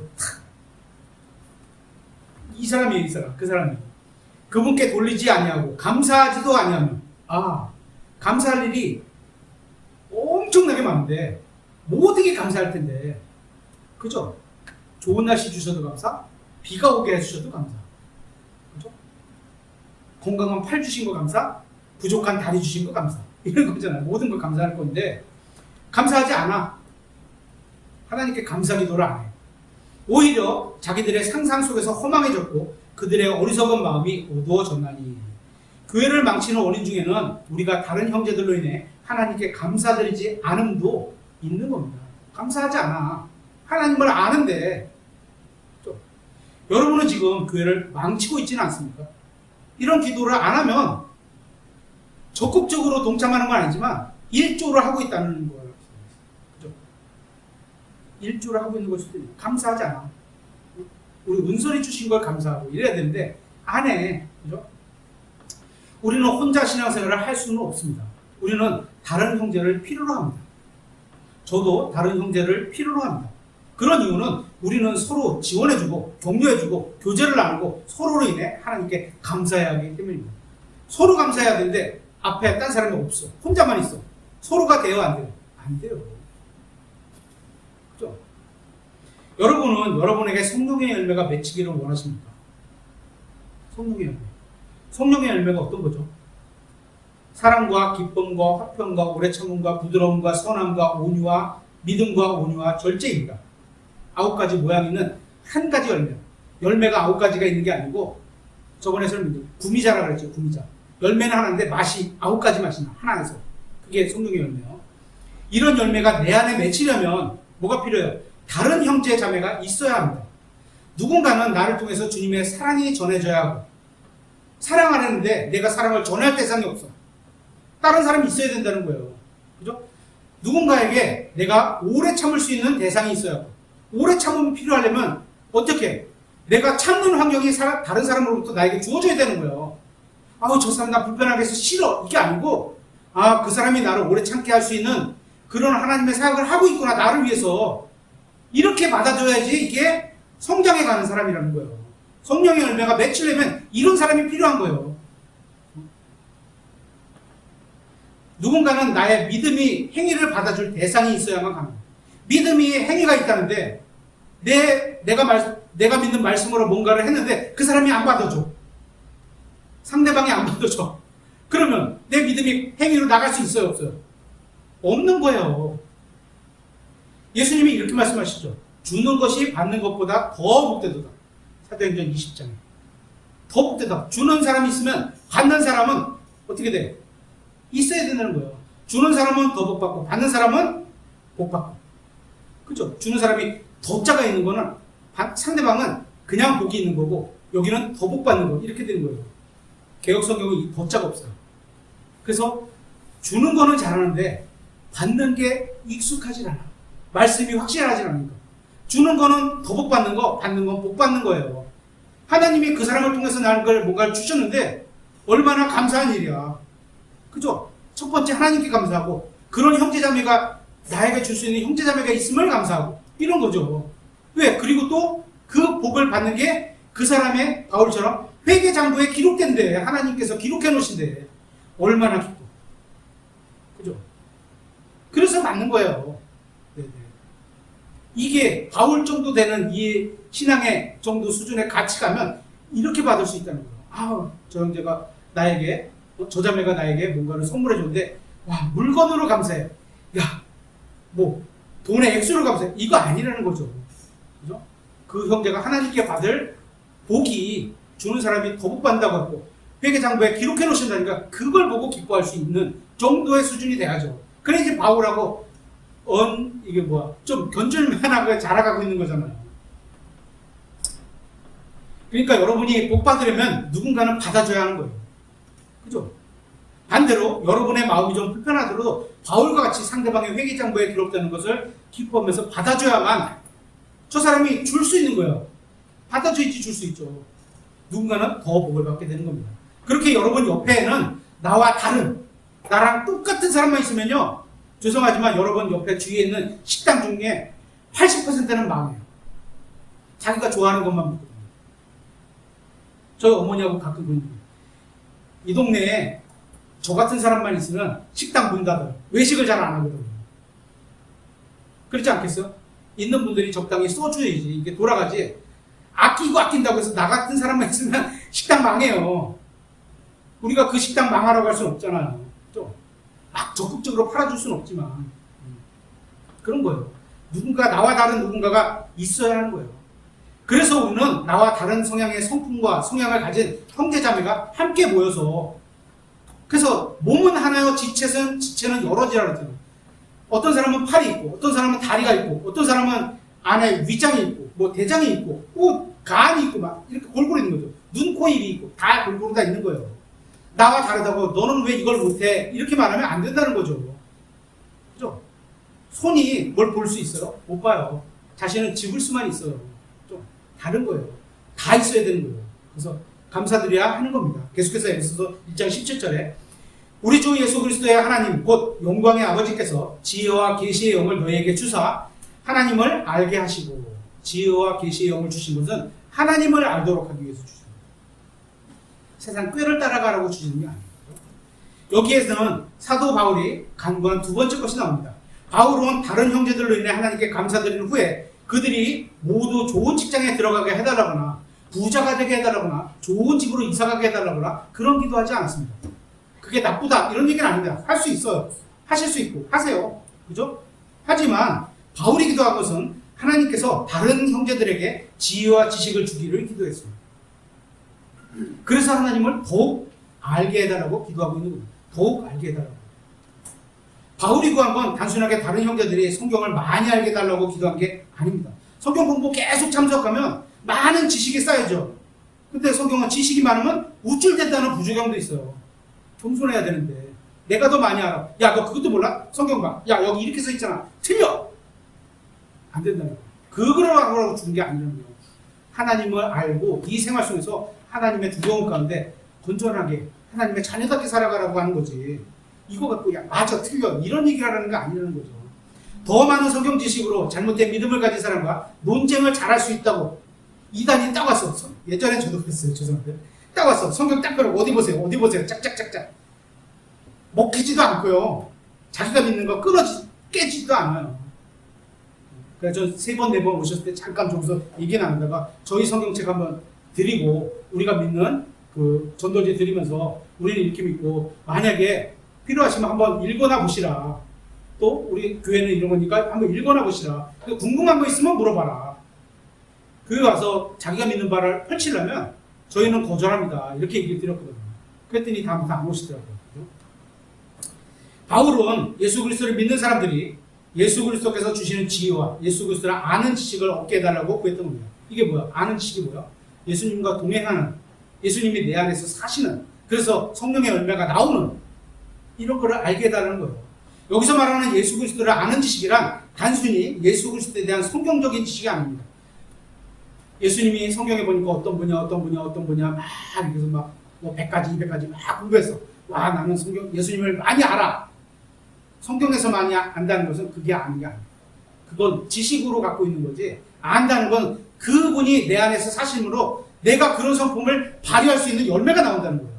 이 사람이에요, 이 사람. 그 사람이. 그분께 돌리지 아니하고 감사하지도 아니하면, 감사할 일이 엄청나게 많은데 뭐 어떻게 감사할 텐데. 그죠? 좋은 날씨 주셔도 감사, 비가 오게 해주셔도 감사. 그죠? 건강한 팔 주신 거 감사, 부족한 다리 주신 거 감사. 이런 거잖아요. 모든 걸 감사할 건데 감사하지 않아. 하나님께 감사 기도를 안 해. 오히려 자기들의 상상 속에서 허망해졌고 그들의 어리석은 마음이 어두워졌나니. 교회를 망치는 원인 중에는 우리가 다른 형제들로 인해 하나님께 감사드리지 않음도 있는 겁니다. 감사하지 않아. 하나님을 아는데. 여러분은 지금 교회를 망치고 있지는 않습니까? 이런 기도를 안 하면 적극적으로 동참하는 건 아니지만 일조를 하고 있다는 거예요. 그죠? 일조를 하고 있는 것일 수도 있고 감사하지 않아. 우리 은선이 주신 걸 감사하고 이래야 되는데 안 해. 그죠? 우리는 혼자 신앙생활을 할 수는 없습니다. 우리는 다른 형제를 필요로 합니다. 저도 다른 형제를 필요로 합니다. 그런 이유는 우리는 서로 지원해주고 격려해주고 교제를 나누고 서로로 인해 하나님께 감사해야 하기 때문입니다. 서로 감사해야 되는데 앞에 딴 사람이 없어. 혼자만 있어. 서로가 돼요, 안 돼요? 안 돼요. 그죠? 여러분은 여러분에게 성령의 열매가 맺히기를 원하십니까? 성령의 열매. 성령의 열매가 어떤 거죠? 사랑과 기쁨과 화평과 오래 참음과 부드러움과 선함과 온유와 믿음과 온유와 절제입니다. 9가지 모양이 있는 한 가지 열매. 열매가 9가지가 있는 게 아니고 저번에 설명드린 구미자라고 그랬죠. 구미자. 열매는 하나인데 맛이 9가지 맛이 나. 하나에서. 그게 성령의 열매요. 이런 열매가 내 안에 맺히려면 뭐가 필요해요? 다른 형제 자매가 있어야 합니다. 누군가는 나를 통해서 주님의 사랑이 전해져야 하고 사랑하려는데 내가 사랑을 전할 대상이 없어. 다른 사람이 있어야 된다는 거예요. 그죠? 누군가에게 내가 오래 참을 수 있는 대상이 있어야 하고 오래 참음이 필요하려면 어떻게? 내가 참는 환경이 다른 사람으로부터 나에게 주어져야 되는 거예요. 아우 저 사람 나 불편하게 해서 싫어. 이게 아니고 그 사람이 나를 오래 참게 할 수 있는 그런 하나님의 사역을 하고 있구나. 나를 위해서. 이렇게 받아줘야지 이게 성장해 가는 사람이라는 거예요. 성령의 열매가 맺히려면 이런 사람이 필요한 거예요. 누군가는 나의 믿음이 행위를 받아줄 대상이 있어야만 합니다. 믿음이 행위가 있다는데 내가 믿는 말씀으로 뭔가를 했는데 그 사람이 안 받아줘. 상대방이 안 받아줘. 그러면 내 믿음이 행위로 나갈 수 있어요, 없어요? 없는 거예요. 예수님이 이렇게 말씀하시죠. 주는 것이 받는 것보다 더 복되도다. 사도행전 20장에. 더 복되다. 주는 사람이 있으면 받는 사람은 어떻게 돼? 있어야 된다는 거예요. 주는 사람은 더 복받고 받는 사람은 복받고. 그죠? 주는 사람이 더자가 있는 거는 상대방은 그냥 복이 있는 거고 여기는 더 복받는 거. 이렇게 되는 거예요. 개혁성경은 이 더자가 없어요. 그래서 주는 거는 잘하는데 받는 게 익숙하지 않아. 말씀이 확실하지 않으니까. 주는 거는 더 복받는 거, 받는 건 복받는 거예요. 하나님이 그 사람을 통해서 나를 뭔가를 주셨는데 얼마나 감사한 일이야. 그죠? 첫 번째 하나님께 감사하고 그런 형제자매가 나에게 줄 수 있는 형제자매가 있음을 감사하고 이런 거죠. 왜? 그리고 또 그 복을 받는 게 그 사람의 바울처럼 회개장부에 기록된대. 하나님께서 기록해 놓으신대. 얼마나 기뻐. 그죠? 그래서 받는 거예요. 네네. 이게 바울 정도 되는 이 신앙의 정도 수준의 가치가면 이렇게 받을 수 있다는 거예요. 저 형제가 나에게 저 자매가 나에게 뭔가를 선물해 줬는데 와 물건으로 감사해. 야 뭐 돈의 액수로 감사해. 이거 아니라는 거죠. 그죠? 그 형제가 하나님께 받을 복이 주는 사람이 더 복받는다고 하고 회개장부에 기록해 놓으신다니까 그걸 보고 기뻐할 수 있는 정도의 수준이 돼야죠. 그래야지 바울하고 이게 뭐야 좀 견줄만하게 자라가고 있는 거잖아요. 그러니까 여러분이 복 받으려면 누군가는 받아줘야 하는 거예요. 그죠? 반대로 여러분의 마음이 좀 불편하더라도 바울과 같이 상대방의 회개장부에 기록되는 것을 기뻐하면서 받아줘야만 저 사람이 줄 수 있는 거예요. 받아줘야지 줄 수 있죠. 누군가는 더 복을 받게 되는 겁니다. 그렇게 여러분 옆에는 나와 다른 나랑 똑같은 사람만 있으면요 죄송하지만 여러분 옆에 주위에 있는 식당 중에 80%는 망해요. 자기가 좋아하는 것만 먹거든요. 저희 어머니하고 가끔 그런 거예요. 이 동네에 저 같은 사람만 있으면 식당 문 닫아요. 외식을 잘 안 하거든요. 그렇지 않겠어요? 있는 분들이 적당히 써줘야지 이게 돌아가지. 아끼고 아낀다고 해서 나 같은 사람만 있으면 식당 망해요. 우리가 그 식당 망하라고 할 수는 없잖아요. 막 적극적으로 팔아줄 수는 없지만 그런 거예요. 나와 다른 누군가가 있어야 하는 거예요. 그래서 우리는 나와 다른 성향의 성품과 성향을 가진 형제자매가 함께 모여서 그래서 몸은 하나요 지체는 여러지라 그러잖아요. 어떤 사람은 팔이 있고, 어떤 사람은 다리가 있고, 어떤 사람은 안에 위장이 있고, 뭐 대장이 있고, 뭐 간이 있고, 막 이렇게 골고루 있는 거죠. 눈, 코, 입이 있고, 다 골고루 다 있는 거예요. 나와 다르다고 너는 왜 이걸 못해? 이렇게 말하면 안 된다는 거죠. 그죠? 손이 뭘 볼 수 있어요? 못 봐요. 자신은 집을 수만 있어요. 좀 다른 거예요. 다 있어야 되는 거예요. 그래서 감사드려야 하는 겁니다. 계속해서 에베소서 1장 17절에 우리 주 예수 그리스도의 하나님 곧 영광의 아버지께서 지혜와 계시의 영을 너희에게 주사 하나님을 알게 하시고, 지혜와 계시의 영을 주신 것은 하나님을 알도록 하기 위해서 주십니다. 세상 꾀를 따라가라고 주시는 게 아니에요. 여기에서는 사도 바울이 간구한 두 번째 것이 나옵니다. 바울은 다른 형제들로 인해 하나님께 감사드리는 후에 그들이 모두 좋은 직장에 들어가게 해달라거나 부자가 되게 해달라거나 좋은 집으로 이사가게 해달라거나 그런 기도하지 않았습니다. 그게 나쁘다 이런 얘기는 아닙니다. 할 수 있어요. 하실 수 있고 하세요. 그죠? 하지만 바울이 기도한 것은 하나님께서 다른 형제들에게 지혜와 지식을 주기를 기도했습니다. 그래서 하나님을 더욱 알게 해달라고 기도하고 있는 겁니다. 더욱 알게 해달라고. 바울이 구한 건 단순하게 다른 형제들이 성경을 많이 알게 해달라고 기도한 게 아닙니다. 성경 공부 계속 참석하면 많은 지식이 쌓여져. 근데 성경은 지식이 많으면 우쭐댄다는 부조경도 있어요. 겸손해야 되는데 내가 더 많이 알아. 야, 너 그것도 몰라? 성경 봐. 야, 여기 이렇게 써 있잖아. 틀려. 안 된다는 거예요. 그거를 하라고 주는 게 아니라는 거예요. 하나님을 알고 이 생활 속에서 하나님의 두려움 가운데 건전하게 하나님의 자녀답게 살아가라고 하는 거지. 이거 갖고 야 맞아 틀려 이런 얘기를 하라는 게 아니라는 거죠. 더 많은 성경 지식으로 잘못된 믿음을 가진 사람과 논쟁을 잘할 수 있다고 이단이 딱 왔어. 예전엔 저도 그랬어요. 죄송한데 딱 왔어. 성경 딱 펴고 어디 보세요. 어디 보세요. 짝짝짝짝. 먹히지도 않고요. 자기가 믿는 거 깨지지도 않아요. 그래서 저 3번, 4번 오셨을 때 잠깐 저기서 얘기 나누다가 저희 성경책 한번 드리고 우리가 믿는 그 전도지 드리면서 우리는 이렇게 믿고 만약에 필요하시면 한번 읽거나 보시라. 또 우리 교회는 이런 거니까 한번 읽거나 보시라. 궁금한 거 있으면 물어봐라. 그 와서 자기가 믿는 바를 펼치려면 저희는 거절합니다. 이렇게 얘기 드렸거든요. 그랬더니 다음부터 안 오시더라고요. 바울은 예수 그리스도를 믿는 사람들이 예수 그리스도께서 주시는 지혜와 예수 그리스도를 아는 지식을 얻게 해달라고 구했던 겁니다. 이게 뭐야? 아는 지식이 뭐야? 예수님과 동행하는, 예수님이 내 안에서 사시는, 그래서 성령의 열매가 나오는 이런 거를 알게 해달라는 거예요. 여기서 말하는 예수 그리스도를 아는 지식이란 단순히 예수 그리스도에 대한 성경적인 지식이 아닙니다. 예수님이 성경에 보니까 어떤 분야 막 그래서 막 뭐 100가지 200가지 막 공부해서 와 나는 성경 예수님을 많이 알아. 성경에서 많이 안다는 것은 그게 아닌 게 아니에요. 그건 지식으로 갖고 있는 거지. 안다는 건 그분이 내 안에서 사심으로 내가 그런 성품을 발휘할 수 있는 열매가 나온다는 거예요.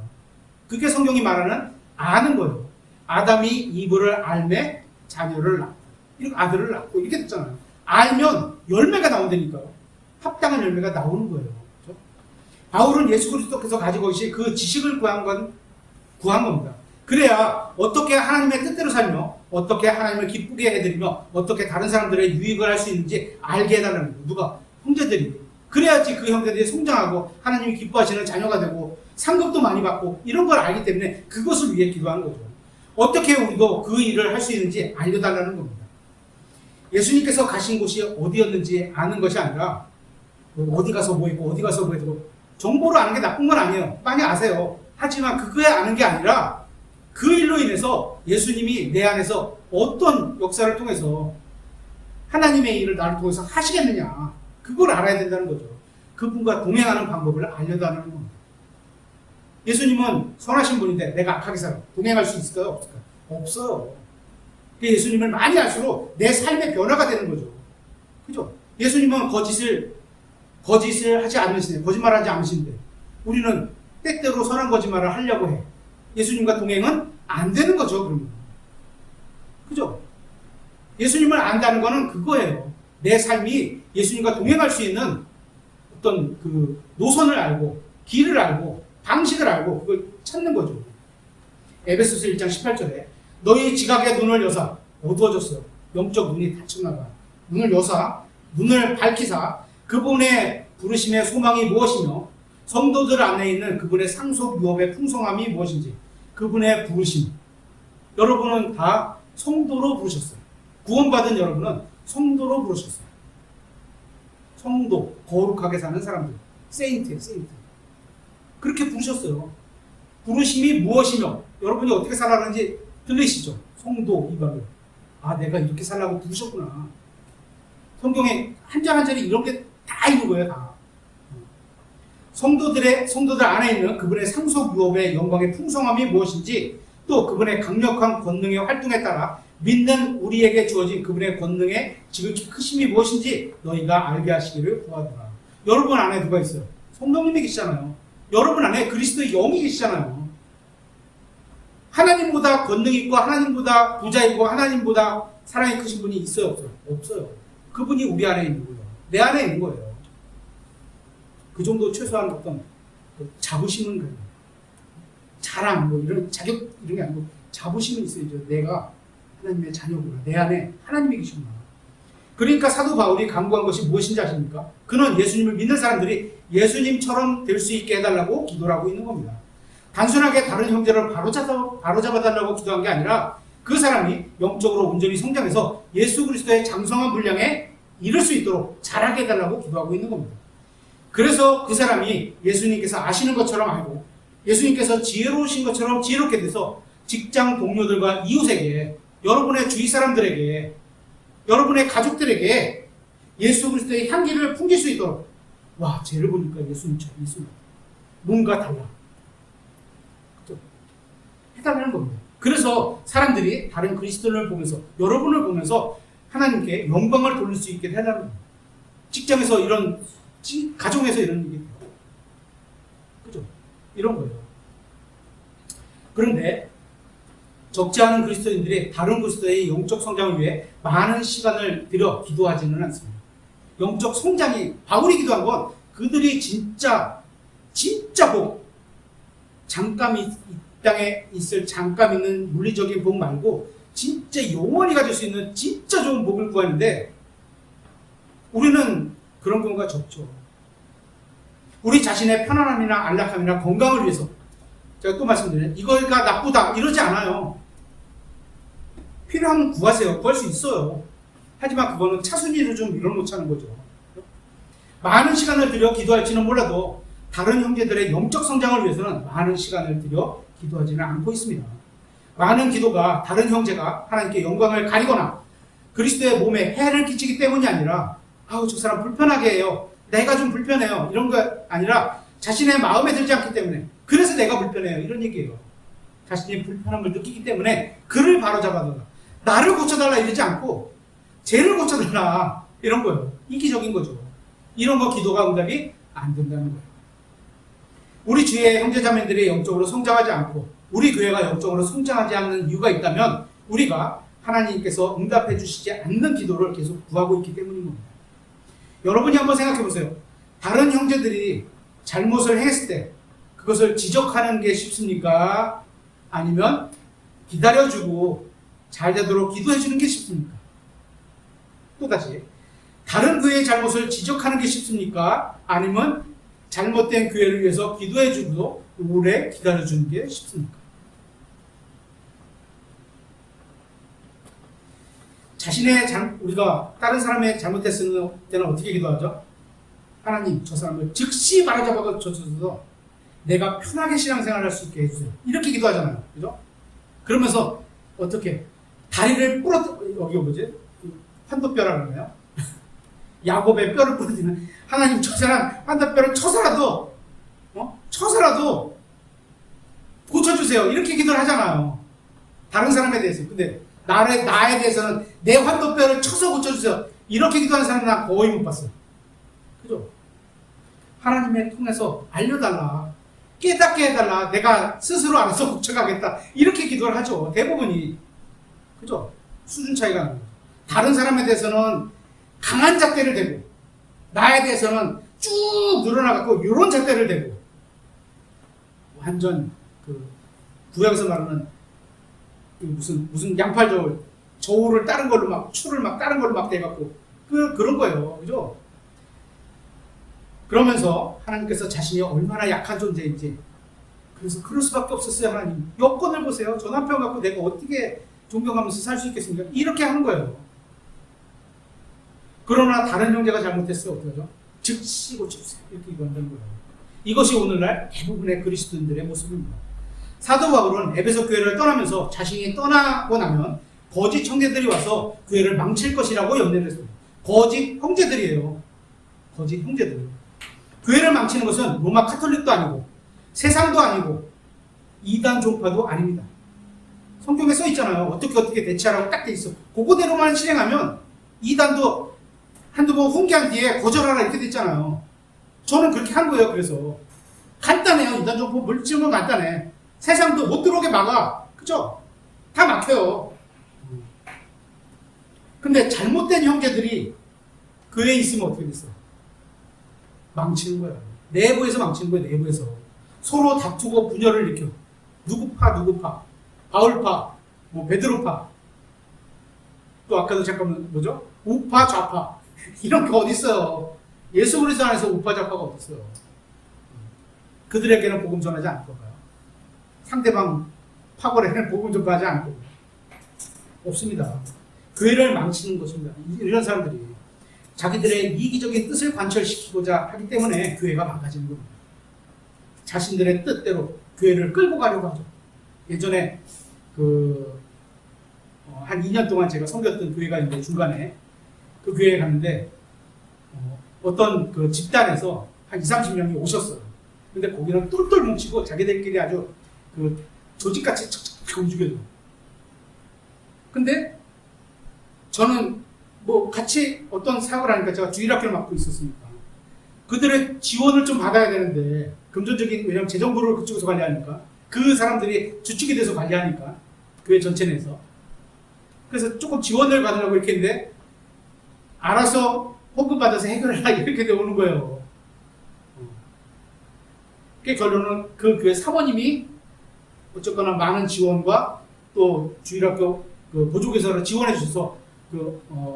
그게 성경이 말하는 아는 거예요. 아담이 이브를 알매 자녀를 낳고 이렇게 아들을 낳고 이렇게 됐잖아요. 알면 열매가 나온다니까요. 합당한 열매가 나오는 거예요. 그렇죠? 바울은 예수 그리스도께서 가지고 계신 그 지식을 구한 겁니다. 그래야 어떻게 하나님의 뜻대로 살며 어떻게 하나님을 기쁘게 해드리며 어떻게 다른 사람들의 유익을 할 수 있는지 알게 해달라는 거예요. 누가? 형제들이. 그래야지 그 형제들이 성장하고 하나님이 기뻐하시는 자녀가 되고 상급도 많이 받고 이런 걸 알기 때문에 그것을 위해 기도하는 거죠. 어떻게 우리도 그 일을 할 수 있는지 알려달라는 겁니다. 예수님께서 가신 곳이 어디였는지 아는 것이 아니라 어디 가서 뭐 있고 어디 가서 뭐 했고 정보를 아는 게 나쁜 건 아니에요. 많이 아세요. 하지만 그거에 아는 게 아니라 그 일로 인해서 예수님이 내 안에서 어떤 역사를 통해서 하나님의 일을 나를 통해서 하시겠느냐 그걸 알아야 된다는 거죠. 그분과 동행하는 방법을 알려달라는 겁니다. 예수님은 선하신 분인데 내가 악하게 살아 동행할 수 있을까요? 없을까요? 없어요. 예수님을 많이 알수록 내 삶의 변화가 되는 거죠. 그죠? 예수님은 거짓을 하지 않으시네. 거짓말하지 않으신데 우리는 때때로 선한 거짓말을 하려고 해. 예수님과 동행은 안 되는 거죠. 그러면 그죠? 예수님을 안다는 거는 그거예요. 내 삶이 예수님과 동행할 수 있는 어떤 그 노선을 알고 길을 알고 방식을 알고 그걸 찾는 거죠. 에베소서 1장 18절에 너희 지각의 눈을 여사 어두워졌어요. 영적 눈이 닫혔나봐. 눈을 여사 눈을 밝히사 그분의 부르심의 소망이 무엇이며 성도들 안에 있는 그분의 상속 유업의 풍성함이 무엇인지 그분의 부르심. 여러분은 다 성도로 부르셨어요. 구원받은 여러분은 성도로 부르셨어요. 성도, 거룩하게 사는 사람들. 세인트예요, 세인트. 그렇게 부르셨어요. 부르심이 무엇이며 여러분이 어떻게 살아가는지 들리시죠? 성도, 이방인. 아, 내가 이렇게 살라고 부르셨구나. 성경에 한 장 한 절이 이런 게 다 있는 거예요, 다. 성도들 안에 있는 그분의 상속 유업의 영광의 풍성함이 무엇인지, 또 그분의 강력한 권능의 활동에 따라 믿는 우리에게 주어진 그분의 권능의 지극히 크심이 무엇인지 너희가 알게 하시기를 구하노라. 여러분 안에 누가 있어요? 성령님이 계시잖아요. 여러분 안에 그리스도의 영이 계시잖아요. 하나님보다 권능 있고 하나님보다 부자이고 하나님보다 사랑이 크신 분이 있어요, 없어요? 없어요. 그분이 우리 안에 있는 거예요. 내 안에 있는 거예요. 그 정도 최소한 어떤 자부심은 그래요. 자랑, 뭐 이런 자격 이런 게 아니고 자부심은 있어야죠. 내가 하나님의 자녀구나. 내 안에 하나님이 계시구나. 그러니까 사도 바울이 강구한 것이 무엇인지 아십니까? 그는 예수님을 믿는 사람들이 예수님처럼 될 수 있게 해달라고 기도를 하고 있는 겁니다. 단순하게 다른 형제를 바로잡아달라고 기도한 게 아니라 그 사람이 영적으로 온전히 성장해서 예수 그리스도의 장성한 분량에 이를 수 있도록 자라게 해달라고 기도하고 있는 겁니다. 그래서 그 사람이 예수님께서 아시는 것처럼 알고 예수님께서 지혜로우신 것처럼 지혜롭게 돼서 직장 동료들과 이웃에게, 여러분의 주위 사람들에게, 여러분의 가족들에게 예수 그리스도의 향기를 풍길 수 있도록, 와, 쟤를 보니까 예수님처럼, 예수님 뭔가 달라, 해달라는 겁니다. 그래서 사람들이 다른 그리스도인을 보면서, 여러분을 보면서 하나님께 영광을 돌릴 수 있게 해달라는 겁니다. 직장에서 이런, 가정에서 이런 일이 있고, 그죠? 이런 거예요. 그런데 적지 않은 그리스도인들이 다른 그리스도의 영적 성장을 위해 많은 시간을 들여 기도하지는 않습니다. 영적 성장이, 바울이 기도한 건 그들이 진짜 잠깐 이 땅에 있을 잠깐 있는 물리적인 복 말고 진짜 영원히 가질 수 있는 진짜 좋은 복을 구하는데, 우리는 그런 경우가 적죠. 우리 자신의 편안함이나 안락함이나 건강을 위해서, 제가 또 말씀드리면 이거가 나쁘다 이러지 않아요. 필요하면 구하세요. 구할 수 있어요. 하지만 그거는 차순위를 좀 밀어놓자는 거죠. 많은 시간을 들여 기도할지는 몰라도 다른 형제들의 영적 성장을 위해서는 많은 시간을 들여 기도하지는 않고 있습니다. 많은 기도가 다른 형제가 하나님께 영광을 가리거나 그리스도의 몸에 해를 끼치기 때문이 아니라, 아우 저 사람 불편하게 해요, 내가 좀 불편해요, 이런 거 아니라 자신의 마음에 들지 않기 때문에, 그래서 내가 불편해요, 이런 얘기예요. 자신이 불편함을 느끼기 때문에 그를 바로잡아달라, 나를 고쳐달라 이러지 않고 쟤를 고쳐달라, 이런 거예요. 이기적인 거죠. 이런 거 기도가 응답이 안 된다는 거예요. 우리 주위의 형제자매들이 영적으로 성장하지 않고 우리 교회가 영적으로 성장하지 않는 이유가 있다면 우리가 하나님께서 응답해 주시지 않는 기도를 계속 구하고 있기 때문인 겁니다. 여러분이 한번 생각해 보세요. 다른 형제들이 잘못을 행했을 때 그것을 지적하는 게 쉽습니까? 아니면 기다려주고 잘 되도록 기도해 주는 게 쉽습니까? 또다시, 다른 교회의 잘못을 지적하는 게 쉽습니까? 아니면 잘못된 교회를 위해서 기도해 주고 오래 기다려 주는 게 쉽습니까? 우리가 다른 사람의 잘못했을 때는 어떻게 기도하죠? 하나님, 저 사람을 즉시 바로잡아 주셔서 내가 편하게 신앙생활을 할 수 있게 해주세요. 이렇게 기도하잖아요. 그죠? 그러면서 어떻게 다리를 여기 뭐지? 환도뼈라고 그러나요? 야곱의 뼈를 부러뜨리는, 하나님 저 사람 환도뼈를 쳐서라도 고쳐주세요. 이렇게 기도를 하잖아요. 다른 사람에 대해서. 근데 나에 대해서는 내 환도뼈를 쳐서 고쳐주세요. 이렇게 기도하는 사람은 나 거의 못 봤어요. 그죠? 하나님의 통해서 알려달라, 깨닫게 해달라, 내가 스스로 알아서 고쳐가겠다, 이렇게 기도를 하죠. 대부분이. 그죠? 수준 차이가 나는 거죠. 다른 사람에 대해서는 강한 잣대를 대고 나에 대해서는 쭉 늘어나갖고 이런 잣대를 대고, 완전 구약에서 말하는 무슨 양팔 저울을 다른 걸로 막 추를 막 다른 걸로 막 대갖고 그런 거예요. 그죠? 그러면서 하나님께서 자신이 얼마나 약한 존재인지, 그래서 그럴 수밖에 없었어요. 하나님, 여건을 보세요. 저 남편 갖고 내가 어떻게 존경하면서 살 수 있겠습니까? 이렇게 하는 거예요. 그러나 다른 형제가 잘못했어요. 어떻게 하죠? 즉시 고쳐주세요. 이렇게 이거한다는 거예요. 이것이 오늘날 대부분의 그리스도인들의 모습입니다. 사도 바울은 에베소 교회를 떠나면서 자신이 떠나고 나면 거짓 형제들이 와서 교회를 망칠 것이라고 염려를 했습니다. 거짓 형제들이에요. 거짓 형제들. 교회를 망치는 것은 로마 카톨릭도 아니고 세상도 아니고 이단 종파도 아닙니다. 성경에 써 있잖아요. 어떻게 대처하라고 딱 돼 있어. 그거대로만 실행하면 이단도 한두 번 훈계한 뒤에 거절하라 이렇게 돼 있잖아요. 저는 그렇게 한 거예요. 그래서 간단해요. 이단 종파 물질은 간단해. 세상도 못 들어오게 막아. 그죠? 다 막혀요. 근데 잘못된 형제들이 교회에 있으면 어떻게 됐어? 망치는 거야. 내부에서 망치는 거야. 내부에서. 서로 다투고 분열을 일으켜. 누구 파, 누구 파. 바울파, 뭐 베드로파. 또 아까도 잠깐만 뭐죠? 우파, 좌파. 이런 게 어디 있어요? 예수 그리스도 안에서 우파, 좌파가 어디 있어요? 그들에게는 복음 전하지 않을 거예요. 상대방 파벌에는 복음 전하지 않을 거예요. 없습니다. 교회를 망치는 것입니다. 이런 사람들이 자기들의 이기적인 뜻을 관철시키고자 하기 때문에 교회가 망가지는 겁니다. 자신들의 뜻대로 교회를 끌고 가려고 하죠. 예전에 한 2년 동안 제가 섬겼던 교회가 있는데 중간에 그 교회에 갔는데 어떤 그 집단에서 한 20, 30명이 오셨어요. 근데 거기는 똘똘 뭉치고 자기들끼리 아주 그 조직같이 척척 움직여요. 근데 저는 뭐 같이 어떤 사역을 하니까 제가 주일학교를 맡고 있었으니까 그들의 지원을 좀 받아야 되는데 금전적인 왜냐면 재정부를 그쪽에서 관리하니까 그 사람들이 주축이 돼서 관리하니까 교회 전체 내에서 그래서 조금 지원을 받으려고 이렇게 했는데 알아서 헌금 받아서 해결하라 이렇게 되오는 거예요. 그 결론은 그 교회 사모님이 어쨌거나 많은 지원과 또 주일학교 그 보조교사를 지원해 주셔서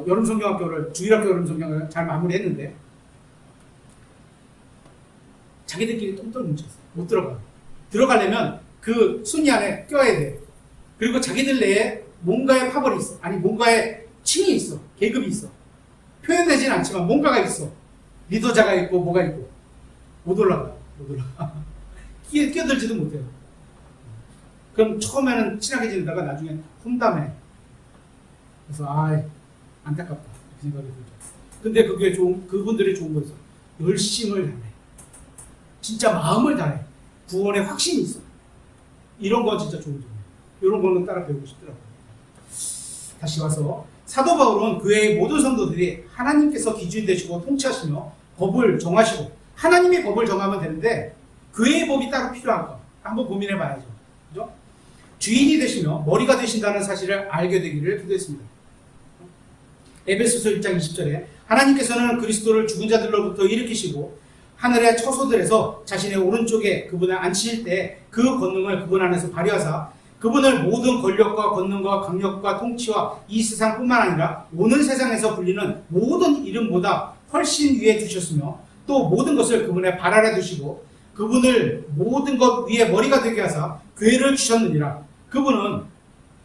여름성경학교를 주일학교 여름성경을 잘 마무리했는데 자기들끼리 똥똥 뭉쳤어. 못 들어가. 들어가려면 그 순위 안에 껴야 돼. 그리고 자기들 내에 뭔가의 파벌이 있어. 아니 뭔가의 층이 있어. 계급이 있어. 표현되지는 않지만 뭔가가 있어. 리더자가 있고 뭐가 있고 못 올라가. 끼어들지도 못해요. 그럼 처음에는 친하게 지내다가 나중에 험담해. 그래서 안타깝다 이렇게 생각이 들죠. 근데 그게 그분들이 좋은 거였어. 열심을 다해. 진짜 마음을 다해. 구원의 확신이 있어. 이런 건 진짜 좋은 점이에요. 이런 거는 따라 배우고 싶더라고요. 다시 와서 사도 바울은 교회의 모든 성도들이 하나님께서 기준이 되시고 통치하시며 법을 정하시고 하나님이 법을 정하면 되는데 교회의 법이 따로 필요한가? 한번 고민해 봐야죠. 그죠? 주인이 되시며 머리가 되신다는 사실을 알게 되기를 기도했습니다. 에베소서 1장 20절에 하나님께서는 그리스도를 죽은 자들로부터 일으키시고 하늘의 처소들에서 자신의 오른쪽에 그분을 앉히실 때 그 권능을 그분 안에서 발휘하사 그분을 모든 권력과 권능과 강력과 통치와 이 세상뿐만 아니라 오는 세상에서 불리는 모든 이름보다 훨씬 위에 두셨으며 또 모든 것을 그분의 발 아래 두시고 그분을 모든 것 위에 머리가 되게 하사 교회를 주셨느니라. 그분은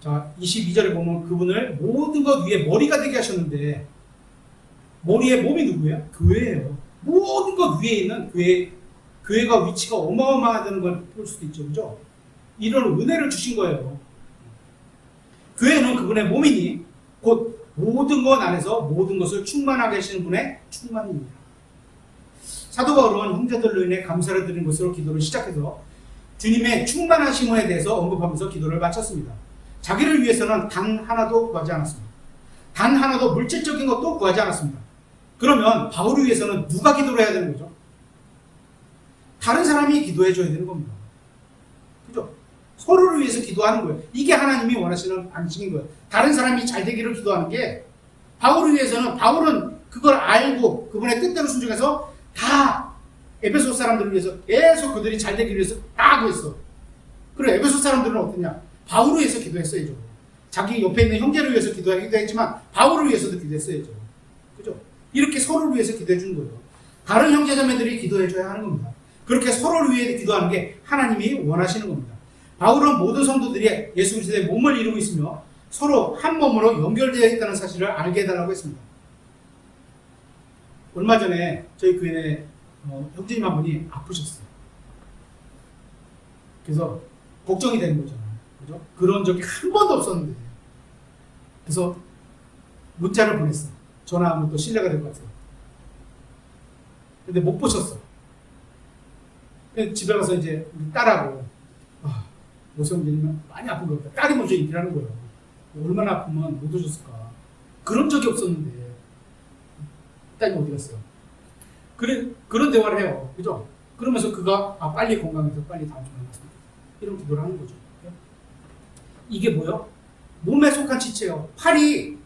자 22절에 보면 그분을 모든 것 위에 머리가 되게 하셨는데 머리의 몸이 누구예요? 교회예요. 모든 것 위에 있는 교회가 위치가 어마어마하다는 걸 볼 수도 있죠. 그죠? 이런 은혜를 주신 거예요. 교회는 그분의 몸이니 곧 모든 것 안에서 모든 것을 충만하게 하시는 분의 충만입니다. 사도 바울은 형제들로 인해 감사를 드리는 것으로 기도를 시작해서 주님의 충만하심에 대해서 언급하면서 기도를 마쳤습니다. 자기를 위해서는 단 하나도 구하지 않았습니다. 단 하나도 물질적인 것도 구하지 않았습니다. 그러면 바울을 위해서는 누가 기도를 해야 되는 거죠? 다른 사람이 기도해 줘야 되는 겁니다. 그죠? 서로를 위해서 기도하는 거예요. 이게 하나님이 원하시는 방식인 거예요. 다른 사람이 잘 되기를 기도하는 게 바울을 위해서는 바울은 그걸 알고 그분의 뜻대로 순종해서 다 에베소 사람들을 위해서 계속 그들이 잘 되기 위해서 다 하고 있어. 그리고 에베소 사람들은 어떠냐? 바울을 위해서 기도했어야죠. 자기 옆에 있는 형제를 위해서 기도하기도 했지만 바울을 위해서도 기도했어야죠. 그죠? 이렇게 서로를 위해서 기도해 주는 거예요. 다른 형제자매들이 기도해 줘야 하는 겁니다. 그렇게 서로를 위해 기도하는 게 하나님이 원하시는 겁니다. 바울은 모든 성도들이 예수 그리스도의 몸을 이루고 있으며 서로 한 몸으로 연결되어 있다는 사실을 알게 해달라고 했습니다. 얼마 전에 저희 교회 형제님 한 분이 아프셨어요. 그래서 걱정이 되는 거잖아요. 그죠? 그런 적이 한 번도 없었는데. 그래서 문자를 보냈어요. 전화하면 또 신뢰가 될 것 같아요. 근데 못 보셨어. 집에 가서 이제 우리 딸하고, 노성진이면 많이 아픈 것 같다. 딸이 먼저 얘기를 하는 거예요. 얼마나 아프면 못 오셨을까. 그런 적이 없었는데. 딸이 어디 갔어요? 그런 대화를 해요. 그죠? 그러면서 그가, 빨리 건강해서 빨리 다음 주에 만났습니다. 이런 기도를 하는 거죠. 이게 뭐예요? 몸에 속한 지체예요. 팔이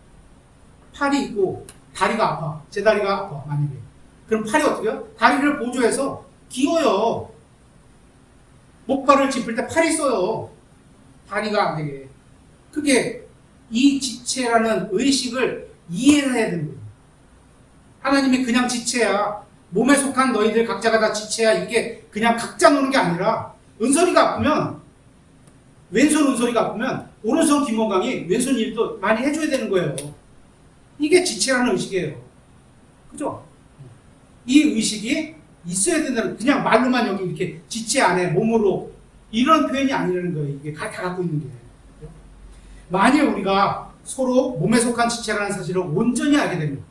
있고, 다리가 아파. 제 다리가 아파, 만약에. 그럼 팔이 어떻게 해요? 다리를 보조해서 기어요. 목발을 짚을 때 팔이 써요. 다리가 안 되게. 그게 이 지체라는 의식을 이해를 해야 되는 거예요. 하나님이 그냥 지체야. 몸에 속한 너희들 각자가 다 지체야. 이게 그냥 각자 노는 게 아니라 은솔이가 아프면 왼손 은솔이가 아프면 오른손 김원강이 왼손 일도 많이 해줘야 되는 거예요. 이게 지체라는 의식이에요. 그죠? 이 의식이 있어야 된다는, 그냥 말로만 여기 이렇게 지체 안에 몸으로 이런 표현이 아니라는 거예요. 이게 다 갖고 있는 게. 만일 우리가 서로 몸에 속한 지체라는 사실을 온전히 알게 되면,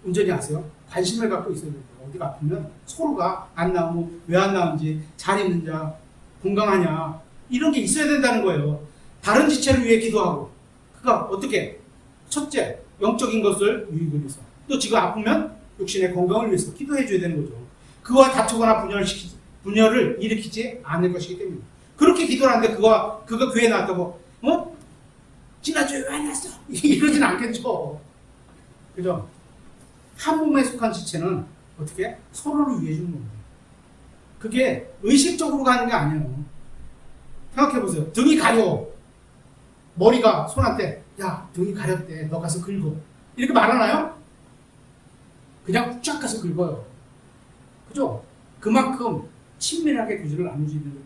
온전히 아세요? 관심을 갖고 있어야 돼요. 어디가 아프면 서로가 안 나오면 왜 안 나오는지, 잘 있느냐, 건강하냐, 이런 게 있어야 된다는 거예요. 다른 지체를 위해 기도하고, 그가 어떻게? 첫째, 영적인 것을 유익을 위해서. 또 지금 아프면 육신의 건강을 위해서 기도해 줘야 되는 거죠. 그와 다투거나 분열을 일으키지 않을 것이기 때문에. 그렇게 기도를 하는데 그가 교회에 나왔다고, 지난주에 왜 안 왔어? 이러진 않겠죠. 그죠? 한 몸에 속한 지체는 어떻게? 서로를 위해 주는 겁니다. 그게 의식적으로 가는 게 아니에요. 생각해보세요. 등이 가려. 머리가 손한테, 야, 등이 가렵대. 너 가서 긁어. 이렇게 말하나요? 그냥 쫙 가서 긁어요. 그죠? 그만큼 친밀하게 교제를 나누시는 거죠.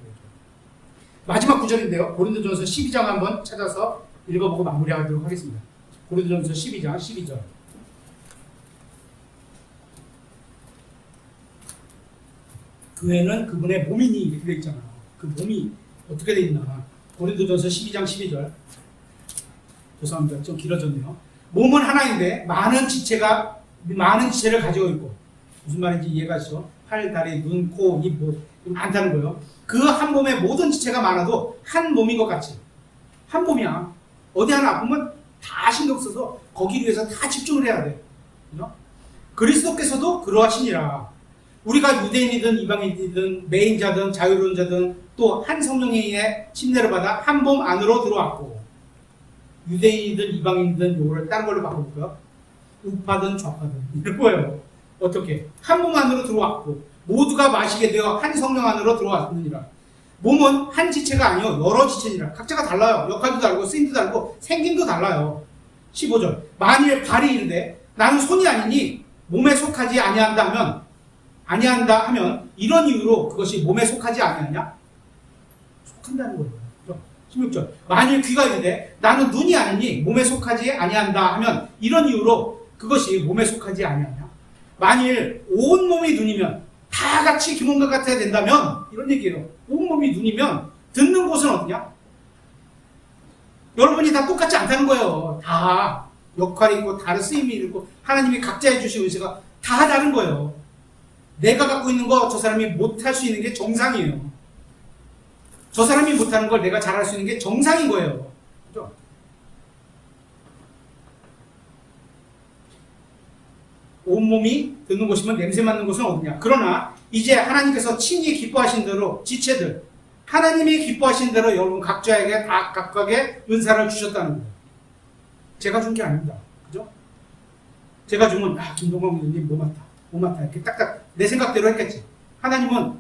마지막 구절인데요. 고린도전서 12장 한번 찾아서 읽어보고 마무리하도록 하겠습니다. 고린도전서 12장 12절. 교회는 그분의 몸이니 이렇게 되어 있잖아요. 그 몸이 어떻게 되어 있나. 고린도전서 12장 12절. 죄송합니다. 좀 길어졌네요. 몸은 하나인데 많은 지체를 가지고 있고, 무슨 말인지 이해가 가시죠? 팔, 다리, 눈, 코, 입, 많다는 거예요. 그 한 몸에 모든 지체가 많아도 한 몸인 것 같이. 한 몸이야. 어디 하나 아프면 다 신경 써서 거기 위해서 다 집중을 해야 돼. 그죠? 그리스도께서도 그러하시니라. 우리가 유대인이든 이방인이든 매인자든 자유론자든 또 한 성령의 침례를 받아 한 몸 안으로 들어왔고, 유대인이든 이방인이든 요거를 다른 걸로 바꿔볼까요? 우파든 좌파든 이런 거예요. 어떻게? 한 몸 안으로 들어왔고 모두가 마시게 되어 한 성령 안으로 들어왔느니라. 몸은 한 지체가 아니요 여러 지체니라. 각자가 달라요. 역할도 다르고 쓰임도 다르고 생김도 달라요. 15절. 만일 발이 이르되 나는 손이 아니니 몸에 속하지 아니한다 하면 이런 이유로 그것이 몸에 속하지 아니하냐? 속한다는 거예요. 16절. 만일 귀가 이르되 나는 눈이 아니니 몸에 속하지 아니한다 하면 이런 이유로 그것이 몸에 속하지 아니하냐? 만일 온 몸이 눈이면 다 같이 김원과 같아야 된다면, 이런 얘기예요. 온 몸이 눈이면 듣는 곳은 어디냐? 여러분이 다 똑같지 않다는 거예요. 다 역할이 있고 다른 쓰임이 있고 하나님이 각자의 주신 의지가 다 다른 거예요. 내가 갖고 있는 거 저 사람이 못할 수 있는 게 정상이에요. 저 사람이 못하는 걸 내가 잘할 수 있는 게 정상인 거예요. 그죠? 온몸이 듣는 곳이면 냄새 맡는 곳은 어디냐? 그러나 이제 하나님께서 친히 기뻐하신 대로 지체들, 하나님이 기뻐하신 대로 여러분 각자에게 다 각각의 은사를 주셨다는 거예요. 제가 준 게 아닙니다. 그죠? 제가 주면 김동건 교수님 뭐 맡다 이렇게 딱딱 내 생각대로 했겠지. 하나님은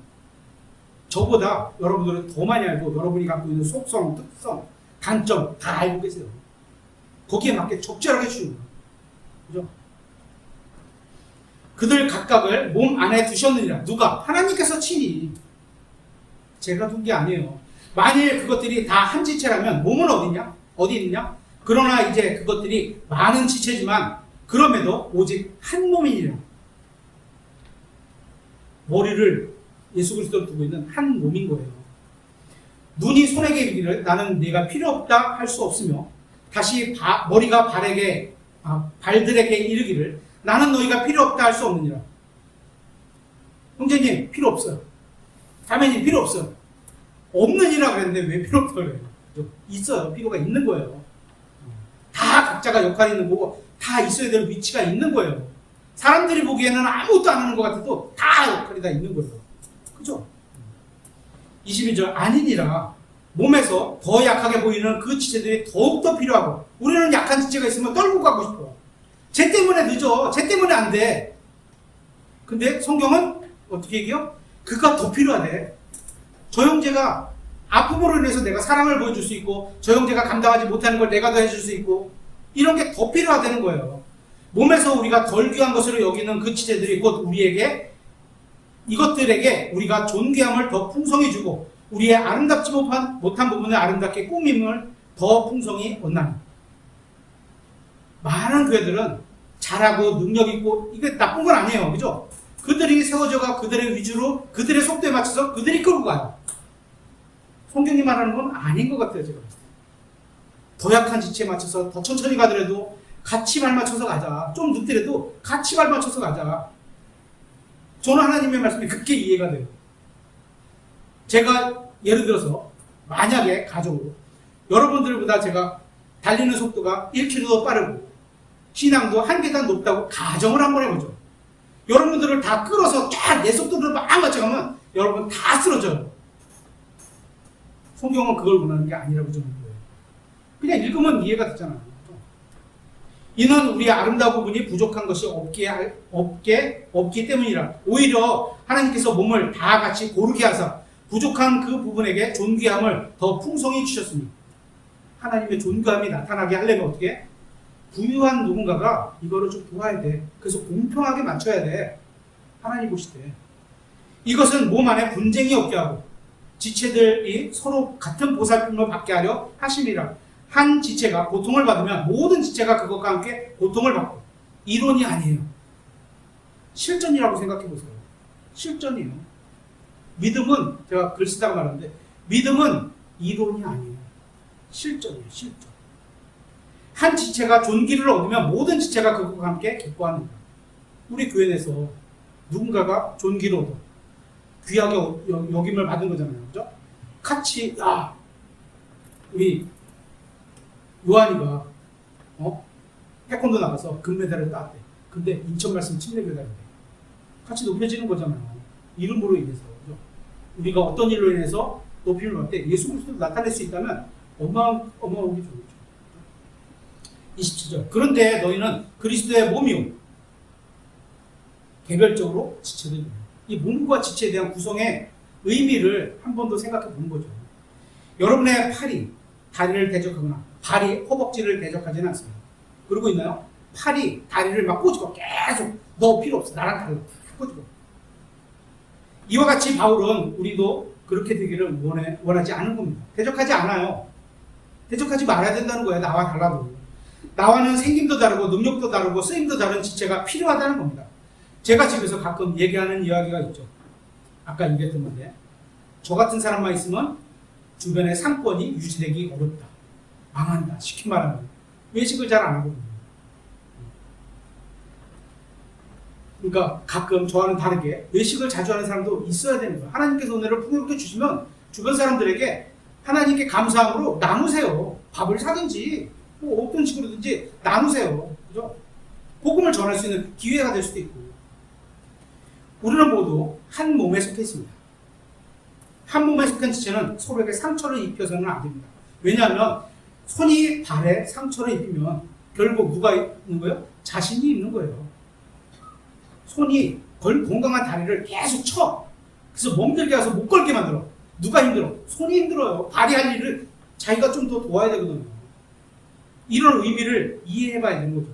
저보다 여러분들은 더 많이 알고 여러분이 갖고 있는 속성, 특성, 단점 다 알고 계세요. 거기에 맞게 적절하게 주는 거예요. 그죠? 그들 각각을 몸 안에 두셨느니라. 누가? 하나님께서 친히. 제가 둔 게 아니에요. 만일 그것들이 다 한 지체라면 몸은 어디냐? 어디 있느냐? 그러나 이제 그것들이 많은 지체지만 그럼에도 오직 한 몸이니라. 머리를 예수 그리스도로 두고 있는 한 몸인 거예요. 눈이 손에게 이르기를 나는 네가 필요 없다 할 수 없으며 다시 머리가 발들에게 이르기를 나는 너희가 필요 없다 할 수 없느니라. 형제님 필요 없어요. 자매님 필요 없어요. 없느니라 그랬는데 왜 필요 없다고 그래요? 있어요. 필요가 있는 거예요. 다 각자가 역할이 있는 거고 다 있어야 될 위치가 있는 거예요. 사람들이 보기에는 아무것도 안 하는 것 같아도 다 역할이 다 있는 거예요. 그죠? 22절 아니니라. 몸에서 더 약하게 보이는 그 지체들이 더욱더 필요하고 우리는 약한 지체가 있으면 떨고 가고 싶어. 쟤 때문에 늦어. 쟤 때문에 안 돼. 근데 성경은 어떻게 얘기해요? 그가 더 필요하대. 저 형제가 아픔으로 인해서 내가 사랑을 보여줄 수 있고 저 형제가 감당하지 못하는 걸 내가 더 해줄 수 있고 이런 게 더 필요하다는 거예요. 몸에서 우리가 덜 귀한 것으로 여기는 그 지체들이 곧 우리에게 이것들에게 우리가 존귀함을 더 풍성히 주고 우리의 아름답지 못한 부분을 아름답게 꾸밈을 더 풍성히 얻나니. 많은 교회들은 잘하고 능력 있고 이게 나쁜 건 아니에요. 그죠? 그들이 세워져가 그들의 위주로 그들의 속도에 맞춰서 그들이 끌고 가요. 성경이 말하는 건 아닌 것 같아요. 제가 봤을 때. 더 약한 지체에 맞춰서 더 천천히 가더라도 같이 발 맞춰서 가자. 좀 늦더라도 같이 발 맞춰서 가자. 저는 하나님의 말씀이 그렇게 이해가 돼요. 제가 예를 들어서 만약에 가정으로 여러분들보다 제가 달리는 속도가 1km 빠르고 신앙도 한 계단 높다고 가정을 한번 해보죠. 여러분들을 다 끌어서 쫙 내 속도로 막 맞춰가면 여러분 다 쓰러져요. 성경은 그걸 원하는 게 아니라고 저는 보여요. 그냥 읽으면 이해가 되잖아요. 이는 우리의 아름다운 부분이 부족한 것이 없기 때문이라. 오히려 하나님께서 몸을 다 같이 고르게 하사 부족한 그 부분에게 존귀함을 더 풍성히 주셨습니다. 하나님의 존귀함이 나타나게 하려면 어떻게? 부유한 누군가가 이거를 좀 도와야 돼. 그래서 공평하게 맞춰야 돼. 하나님 보실 때. 이것은 몸 안에 분쟁이 없게 하고 지체들이 서로 같은 보살핌을 받게 하려 하심이라. 한 지체가 고통을 받으면 모든 지체가 그것과 함께 고통을 받고. 이론이 아니에요. 실전이라고 생각해 보세요. 실전이에요. 믿음은 제가 글 쓰다가 말하는데 믿음은 이론이 아니에요. 실전이에요. 실전. 한 지체가 존귀를 얻으면 모든 지체가 그것과 함께 기뻐합니다. 우리 교회 내에서 누군가가 존귀를 얻어 귀하게 여김을 받은 거잖아요. 그죠? 같이 우리 요한이가 태권도 나가서 금메달을 땄대. 근데 인천 말씀 침례교단인데 같이 높여지는 거잖아요. 이름으로 인해서. 그죠? 우리가 어떤 일로 인해서 높임을 받을 때 예수 그리스도를 나타낼 수 있다면 어마어마하게 좋죠. 27절. 그런데 너희는 그리스도의 몸이요 개별적으로 지체들입니다. 이 몸과 지체에 대한 구성의 의미를 한 번 더 생각해 보는 거죠. 여러분의 팔이 다리를 대적하거나 발이 허벅지를 대적하지는 않습니다. 그러고 있나요? 팔이 다리를 막 꼬집어 계속 너 필요 없어. 나랑 달라. 꼬집어. 이와 같이 바울은 우리도 그렇게 되기를 원하지 않은 겁니다. 대적하지 않아요. 대적하지 말아야 된다는 거예요. 나와 달라도. 나와는 생김도 다르고 능력도 다르고 쓰임도 다른 지체가 필요하다는 겁니다. 제가 집에서 가끔 얘기하는 이야기가 있죠. 아까 얘기했던 건데 저 같은 사람만 있으면 주변의 상권이 유지되기 어렵다. 망한다. 쉽게 말하면 외식을 잘 안 하거든요. 그러니까 가끔 저와는 다르게 외식을 자주 하는 사람도 있어야 되는 거예요. 하나님께서 은혜를 풍요롭게 주시면 주변 사람들에게 하나님께 감사함으로 나누세요. 밥을 사든지 뭐 어떤 식으로든지 나누세요. 그죠? 복음을 전할 수 있는 기회가 될 수도 있고. 우리는 모두 한 몸에 속해 있습니다. 한 몸에 속한 지체는 서로에게 상처를 입혀서는 안 됩니다. 왜냐하면 손이 발에 상처를 입히면 결국 누가 있는 거예요? 자신이 있는 거예요. 손이 건강한 다리를 계속 쳐. 그래서 멍들게 해서 못 걸게 만들어. 누가 힘들어? 손이 힘들어요. 발이 할 일을 자기가 좀 더 도와야 되거든요. 이런 의미를 이해해봐야 되는 거죠.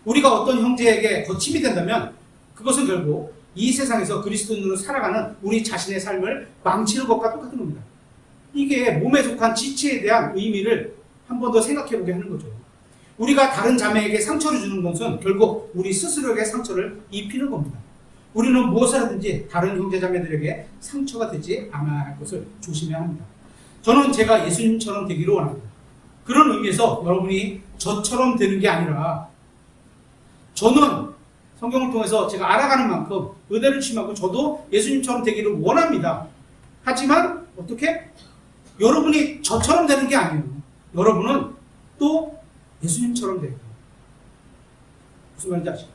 우리가 어떤 형제에게 거침이 된다면 그것은 결국 이 세상에서 그리스도인으로 살아가는 우리 자신의 삶을 망치는 것과 똑같은 겁니다. 이게 몸에 속한 지체에 대한 의미를 한 번 더 생각해보게 하는 거죠. 우리가 다른 자매에게 상처를 주는 것은 결국 우리 스스로에게 상처를 입히는 겁니다. 우리는 무엇을 하든지 다른 형제자매들에게 상처가 되지 않아야 할 것을 조심해야 합니다. 저는 제가 예수님처럼 되기를 원합니다. 그런 의미에서 여러분이 저처럼 되는 게 아니라 저는 성경을 통해서 제가 알아가는 만큼 은혜를 취하고 저도 예수님처럼 되기를 원합니다. 하지만 어떻게? 여러분이 저처럼 되는 게 아니에요. 여러분은 또 예수님처럼 돼요. 무슨 말인지 아시죠?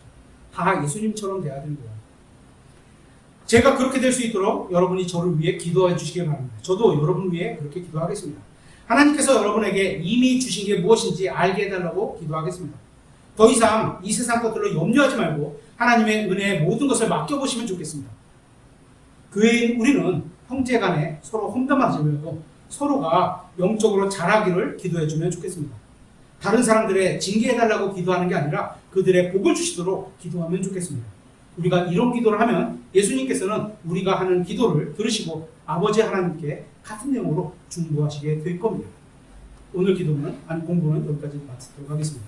다 예수님처럼 돼야 되는 거예요. 제가 그렇게 될 수 있도록 여러분이 저를 위해 기도해 주시기 바랍니다. 저도 여러분 위해 그렇게 기도하겠습니다. 하나님께서 여러분에게 이미 주신 게 무엇인지 알게 해달라고 기도하겠습니다. 더 이상 이 세상 것들로 염려하지 말고 하나님의 은혜의 모든 것을 맡겨보시면 좋겠습니다. 그 외인 우리는 형제간에 서로 험담하시면서 서로가 영적으로 자라기를 기도해주면 좋겠습니다. 다른 사람들의 징계해달라고 기도하는 게 아니라 그들의 복을 주시도록 기도하면 좋겠습니다. 우리가 이런 기도를 하면 예수님께서는 우리가 하는 기도를 들으시고 아버지 하나님께 같은 내용으로 중보하시게 될 겁니다. 오늘 기도는 공부는 여기까지 마치도록 하겠습니다.